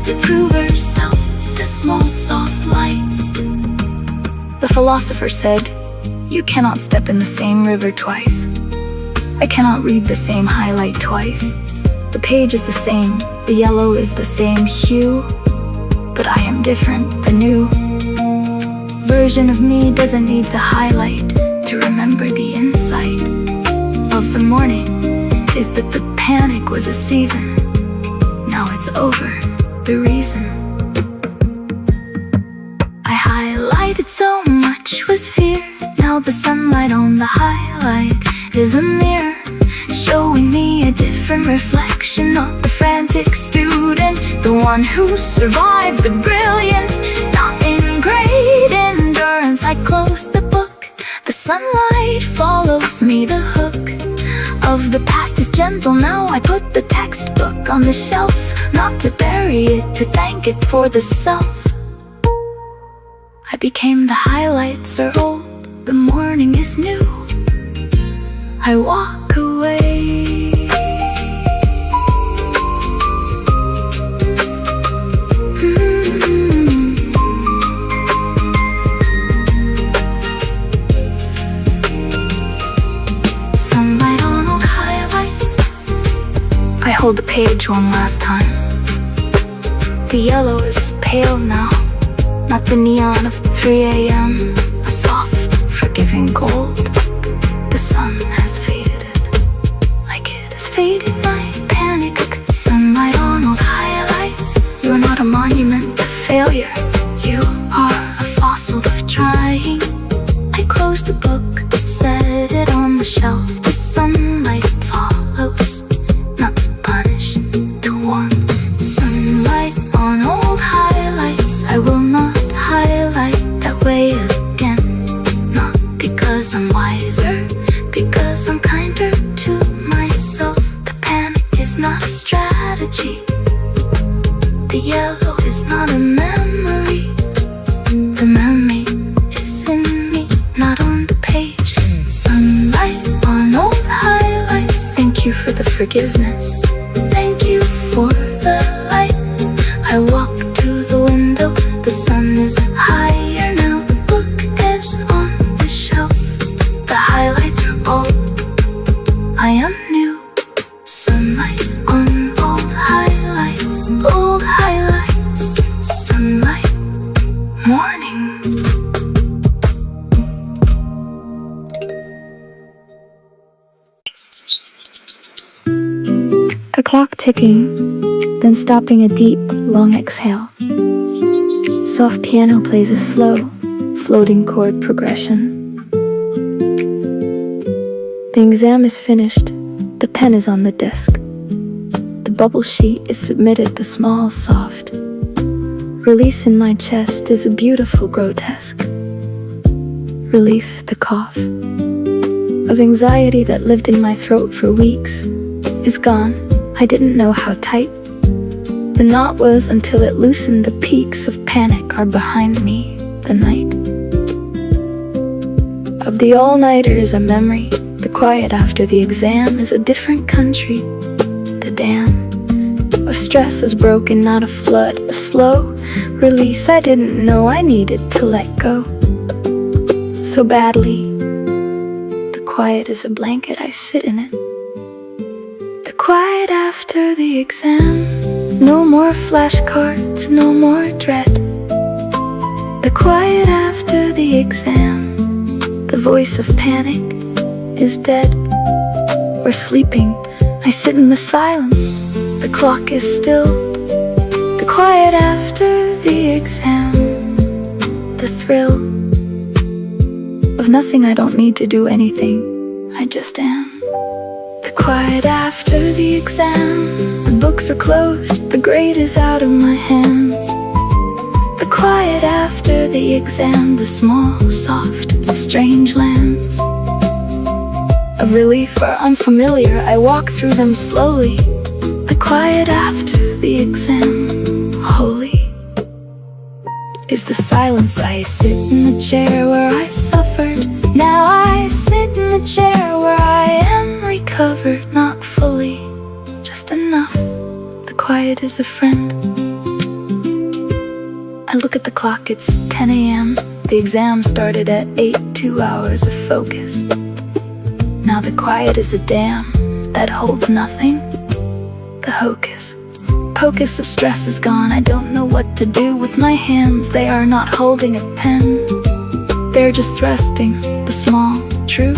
to prove herself. The small soft lights. The philosopher said, you cannot step in the same river twice. I cannot read the same highlight twice. The page is the same, the yellow is the same hue, but I am different. The new version of me doesn't need the highlight to remember. The insight of the morning is that the panic was a season. Now it's over. The reason I highlighted so much was fear. Now the sunlight on the highlight is a mirror, showing me a different reflection of the frantic student, the one who survived the brilliant, not in great endurance. I close the book, the sunlight follows me. The hook of the past is gentle. Now I put the textbook on the shelf, not to bury it, to thank it for the self. I became the highlights are old, the morning is new. I walk away. Sunlight on old highlights. I hold the page one last time. The yellow is pale now, not the neon of 3 a.m. A soft, forgiving gold. The sun has faded it, like it has faded my panic. Sunlight on old highlights. You are not a monument to failure, you are a fossil of trying. I close the book, set it on the shelf. The sunlight follows, not to punish, to warm. Sunlight on old highlights. I will not highlight that way again, not because I'm wiser, because I'm kinder to myself. The panic is not a strategy, the yellow is not a memory. The memory is in me, not on the page. Sunlight on old highlights. Thank you for the forgiveness, thank you for the light. I walk to the window, the sun is higher now. The book is on the shelf, the highlights are bold. I am new. Sunlight on old highlights, old highlights. Sunlight, morning. A clock ticking, then stopping. A deep, long exhale. Soft piano plays a slow, floating chord progression. The exam is finished, the pen is on the desk. The bubble sheet is submitted, the small, soft release in my chest is a beautiful grotesque relief. The cough of anxiety that lived in my throat for weeks is gone. I didn't know how tight the knot was until it loosened. The peaks of panic are behind me. The night of the all-nighter is a memory. The quiet after the exam is a different country. The dam of stress is broken, not a flood, a slow release. I didn't know I needed to let go so badly. The quiet is a blanket, I sit in it. The quiet after the exam. No more flashcards, no more dread. The quiet after the exam. The voice of panic is dead. We're sleeping. I sit in the silence. The clock is still. The quiet after the exam. The thrill of nothing. I don't need to do anything, I just am. The quiet after the exam. The book books are closed, the grade is out of my hands. The quiet after the exam, the small, soft, strange lands of relief are unfamiliar, I walk through them slowly. The quiet after the exam, holy, is the silence. I sit in the chair where I suffered. Now I sit in the chair where I am recovered. Not fully, just enough. The quiet is a friend. I look at the clock, it's 10 a.m. The exam started at 8, 2 hours of focus. Now the quiet is a dam that holds nothing. The hocus pocus of stress is gone. I don't know what to do with my hands. They are not holding a pen. They're just resting. The small, true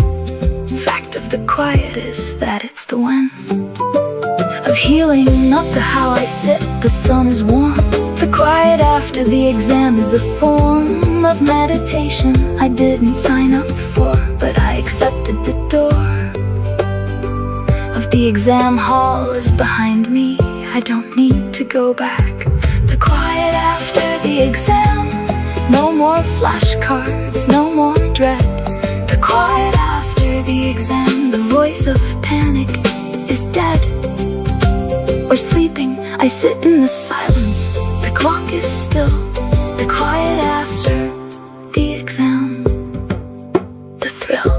fact of the quiet is that it's the when of healing, not the how I sit. The sun is warm. The quiet after the exam is a form of meditation I didn't sign up for, but I accepted. The door of the exam hall is behind me. I don't need to go back. The quiet after the exam. No more flashcards, no more dread. The quiet after the exam. The voice of panic is dead or sleeping. I sit in the silence. The clock is still. The quiet after the exam. The thrill.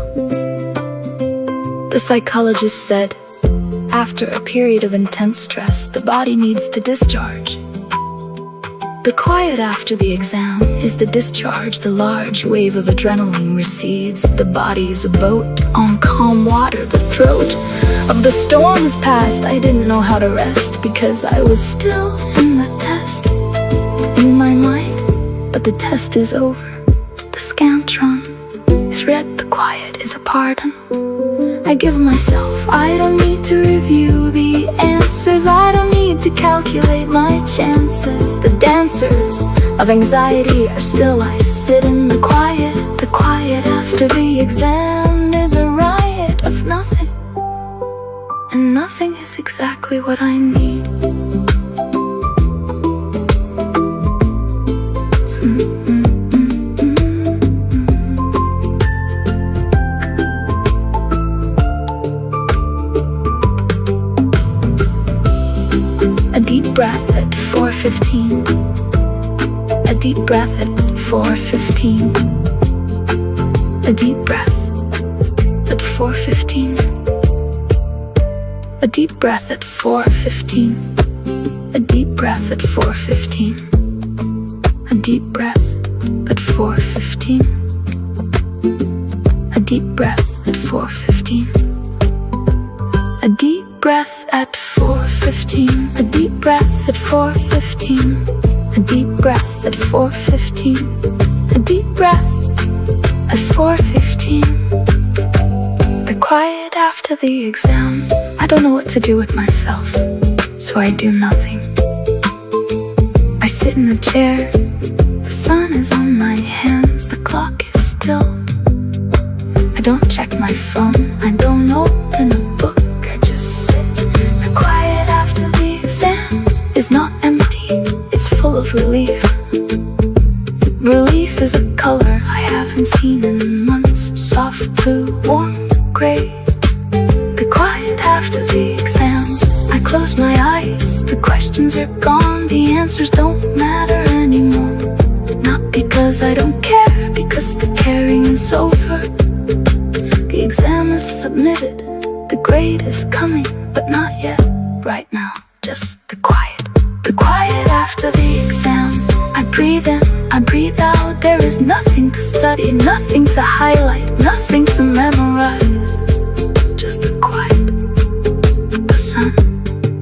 The psychologist said, after a period of intense stress, the body needs to discharge. The quiet after the exam is the discharge. The large wave of adrenaline recedes. The body is a boat on calm water. The throat of the storm is past. I didn't know how to rest because I was still in the test in my mind, but the test is over. The scantron is read. The quiet is a pardon. I give myself. I don't need to review the answers. I don't need to calculate my chances. The dancers of anxiety are still. I sit in the quiet. The quiet after the exam is a riot of nothing, and nothing is exactly what I need. A deep breath at 4:15. A deep breath at 4:15. A deep breath at 4:15. A deep breath at 4:15. A deep breath at 4:15. A deep breath at 4:15. A deep breath at 4:15. A deep breath at 4:15. A deep breath at 4:15. A deep breath at 4:15. A deep breath at 4:15. The quiet after the exam. I don't know what to do with myself, so I do nothing. I sit in the chair. The sun is on my hands. The clock is still. I don't check my phone. I don't open a book. I just sit. The quiet after the exam is not empty. It's full of relief. Relief is a color I haven't seen in months. Soft blue, warm gray. The quiet after the exam. I close my eyes. The questions are gone. The answers don't matter anymore. Not because I don't care, because the caring is over. The exam is submitted. The grade is coming, but not yet. Right now, just the quiet. The quiet after the exam. I breathe in, I breathe out. There is nothing to study, nothing to highlight, nothing to memorize. Just the quiet. The sun,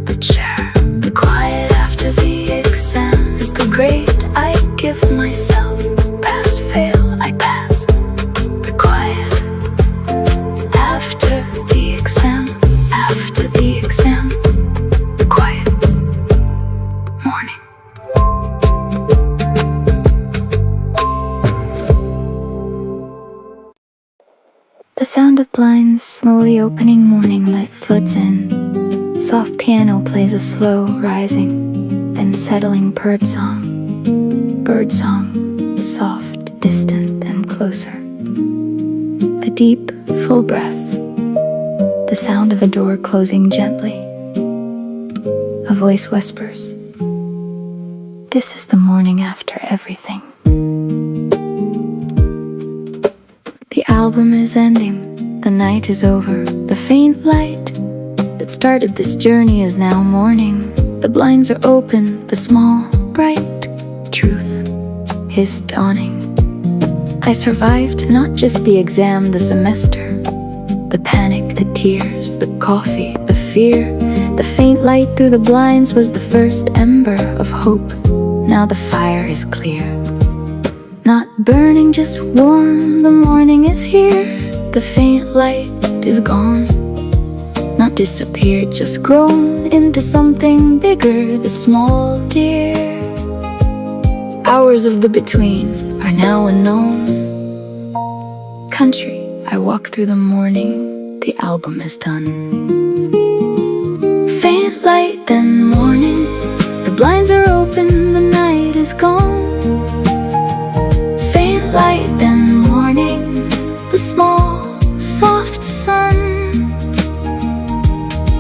the chair. The quiet after the exam is the grade I give myself. Pass, fail, I pass. The quiet after the exam. After the exam. The quiet morning. The sound of blinds slowly opening, morning light floods in. Soft piano plays a slow rising, then settling bird song. Bird song, soft, distant, and closer. A deep, full breath. The sound of a door closing gently. A voice whispers, "This is the morning after everything." The album is ending, the night is over. The faint light that started this journey is now morning. The blinds are open, the small, bright truth is dawning. I survived not just the exam, the semester. The panic, the tears, the coffee, the fear. The faint light through the blinds was the first ember of hope. Now the fire is clear. Not burning, just warm, the morning is here. The faint light is gone. Not disappeared, just grown into something bigger, the small dear. Hours of the between are now unknown. Country, I walk through the morning, the album is done. Faint light, then morning, the blinds are open, the night is gone. Faint light, then morning, the small, soft sun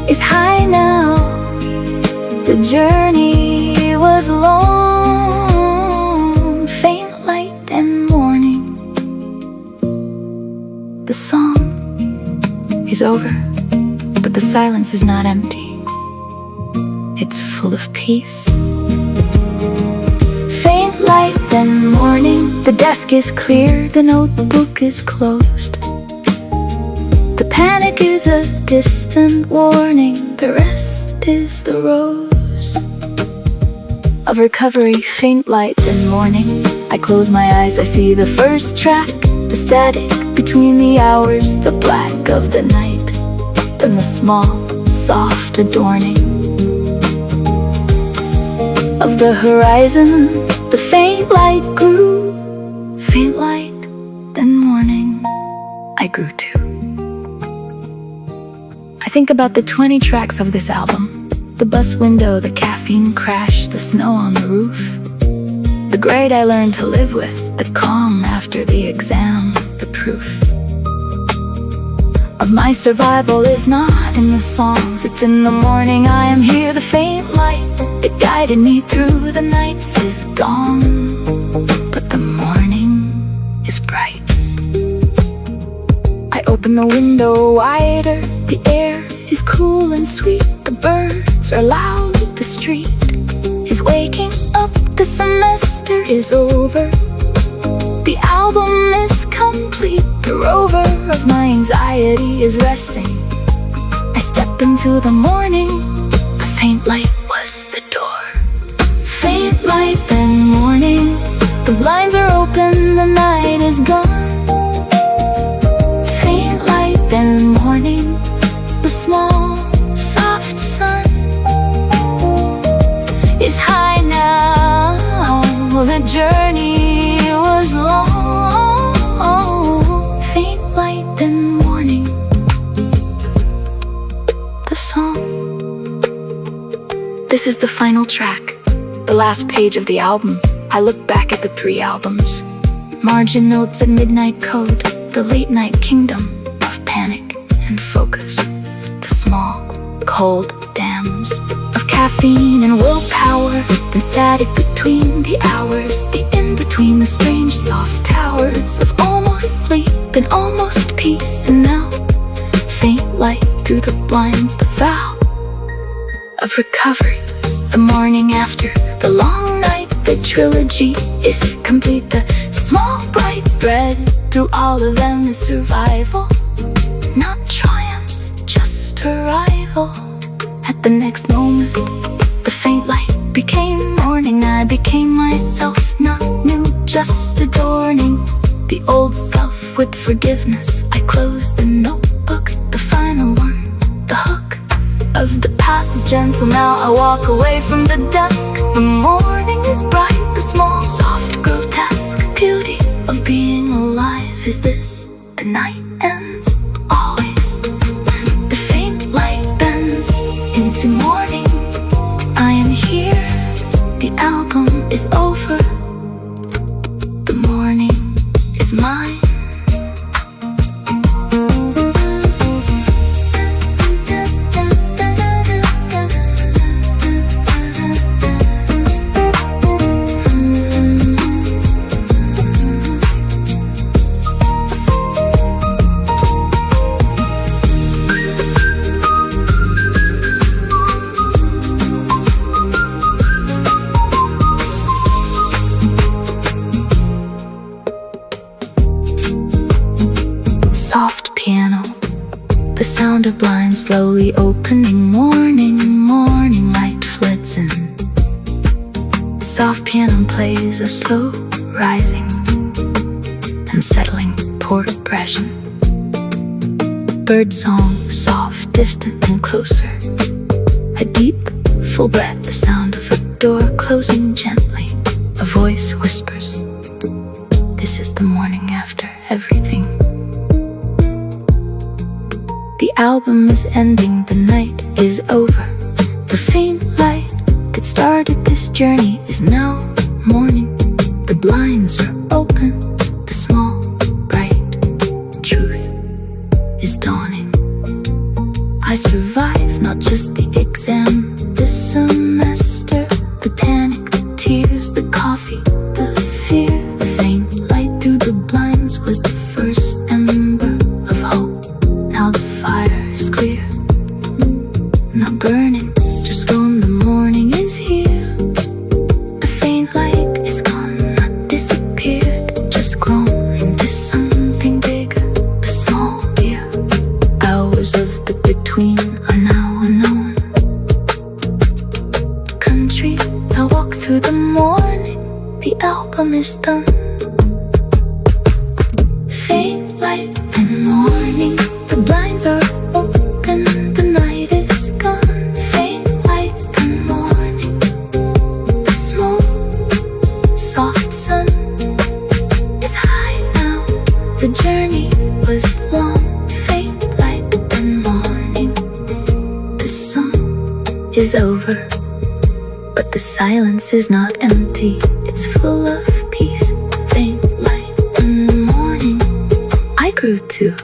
is high now. The journey was long. Faint light and morning. The song is over, but the silence is not empty. It's full of peace. Faint light, then morning. The desk is clear, the notebook is closed. The panic is a distant warning, the rest is the rose of recovery. Faint light, then morning. I close my eyes, I see the first track, the static between the hours, the black of the night, then the small, soft adorning of the horizon. The faint light grew. Faint light, then morning. I grew too. I think about the 20 tracks of this album. The bus window, the caffeine crash, the snow on the roof. The grade I learned to live with, the calm after the exam, the proof of my survival is not in the songs, it's in the morning. I am here, the faint light that guided me through the nights is gone, but the morning is bright. I open the window wider, the air is cool and sweet. The birds are loud, the street is waking up. The semester is over, the album is complete. The rover of my anxiety is resting. I step into the morning, the faint light was the door. Faint light, then morning. The blinds are open, the night is gone. Faint light, then morning. The small, soft sun is high now. The journey was long. Faint light, then morning. The song. This is the final track, the last page of the album. I look back at the 3 albums. Margin notes and midnight code, the late night kingdom of panic and focus. The small, cold dams of caffeine and willpower, then static between the hours, the in-between, the strange soft towers of almost sleep and almost peace. And now, faint light through the blinds, the vow of recovery. The morning after the long night, the trilogy is complete. The small bright thread through all of them is survival, not triumph, just arrival. At the next moment, the faint light became morning. I became myself, not new, just adorning the old self with forgiveness. I closed the notebook, the final one, the hook of the past is gentle. Now I walk away from the dusk. The morning is bright, the small, soft, grotesque beauty of being alive is this. The night ends always. The faint light bends into is over. The morning is mine. Soft piano, the sound of blinds slowly opening. Morning light floods in. Soft piano plays a slow rising and settling progression. Bird song, soft, distant and closer. A deep, full breath, the sound of a door closing gently. A voice whispers, "This is the morning after everything." The album is ending, the night is over. The faint light that started this journey is now morning. The blinds are open, the small, bright truth is dawning. I survived not just the exam, this semester. The panic, the tears, the coffee, the fear. The faint light through the blinds was the first ember of hope. Now the fire is clear, not burning, just warm. The morning is here. The faint light is gone, not disappeared, just grown into something bigger. The small dear hours of the between are now unknown. Country, I walk through the morning. The album is done. Faint light and morning. The blinds are open, the night is gone. Faint light and morning. The small, soft sun is high now. The journey was long. Faint light and morning. The song is over, but the silence is not empty. It's full of peace. Faint light and morning. I grew too.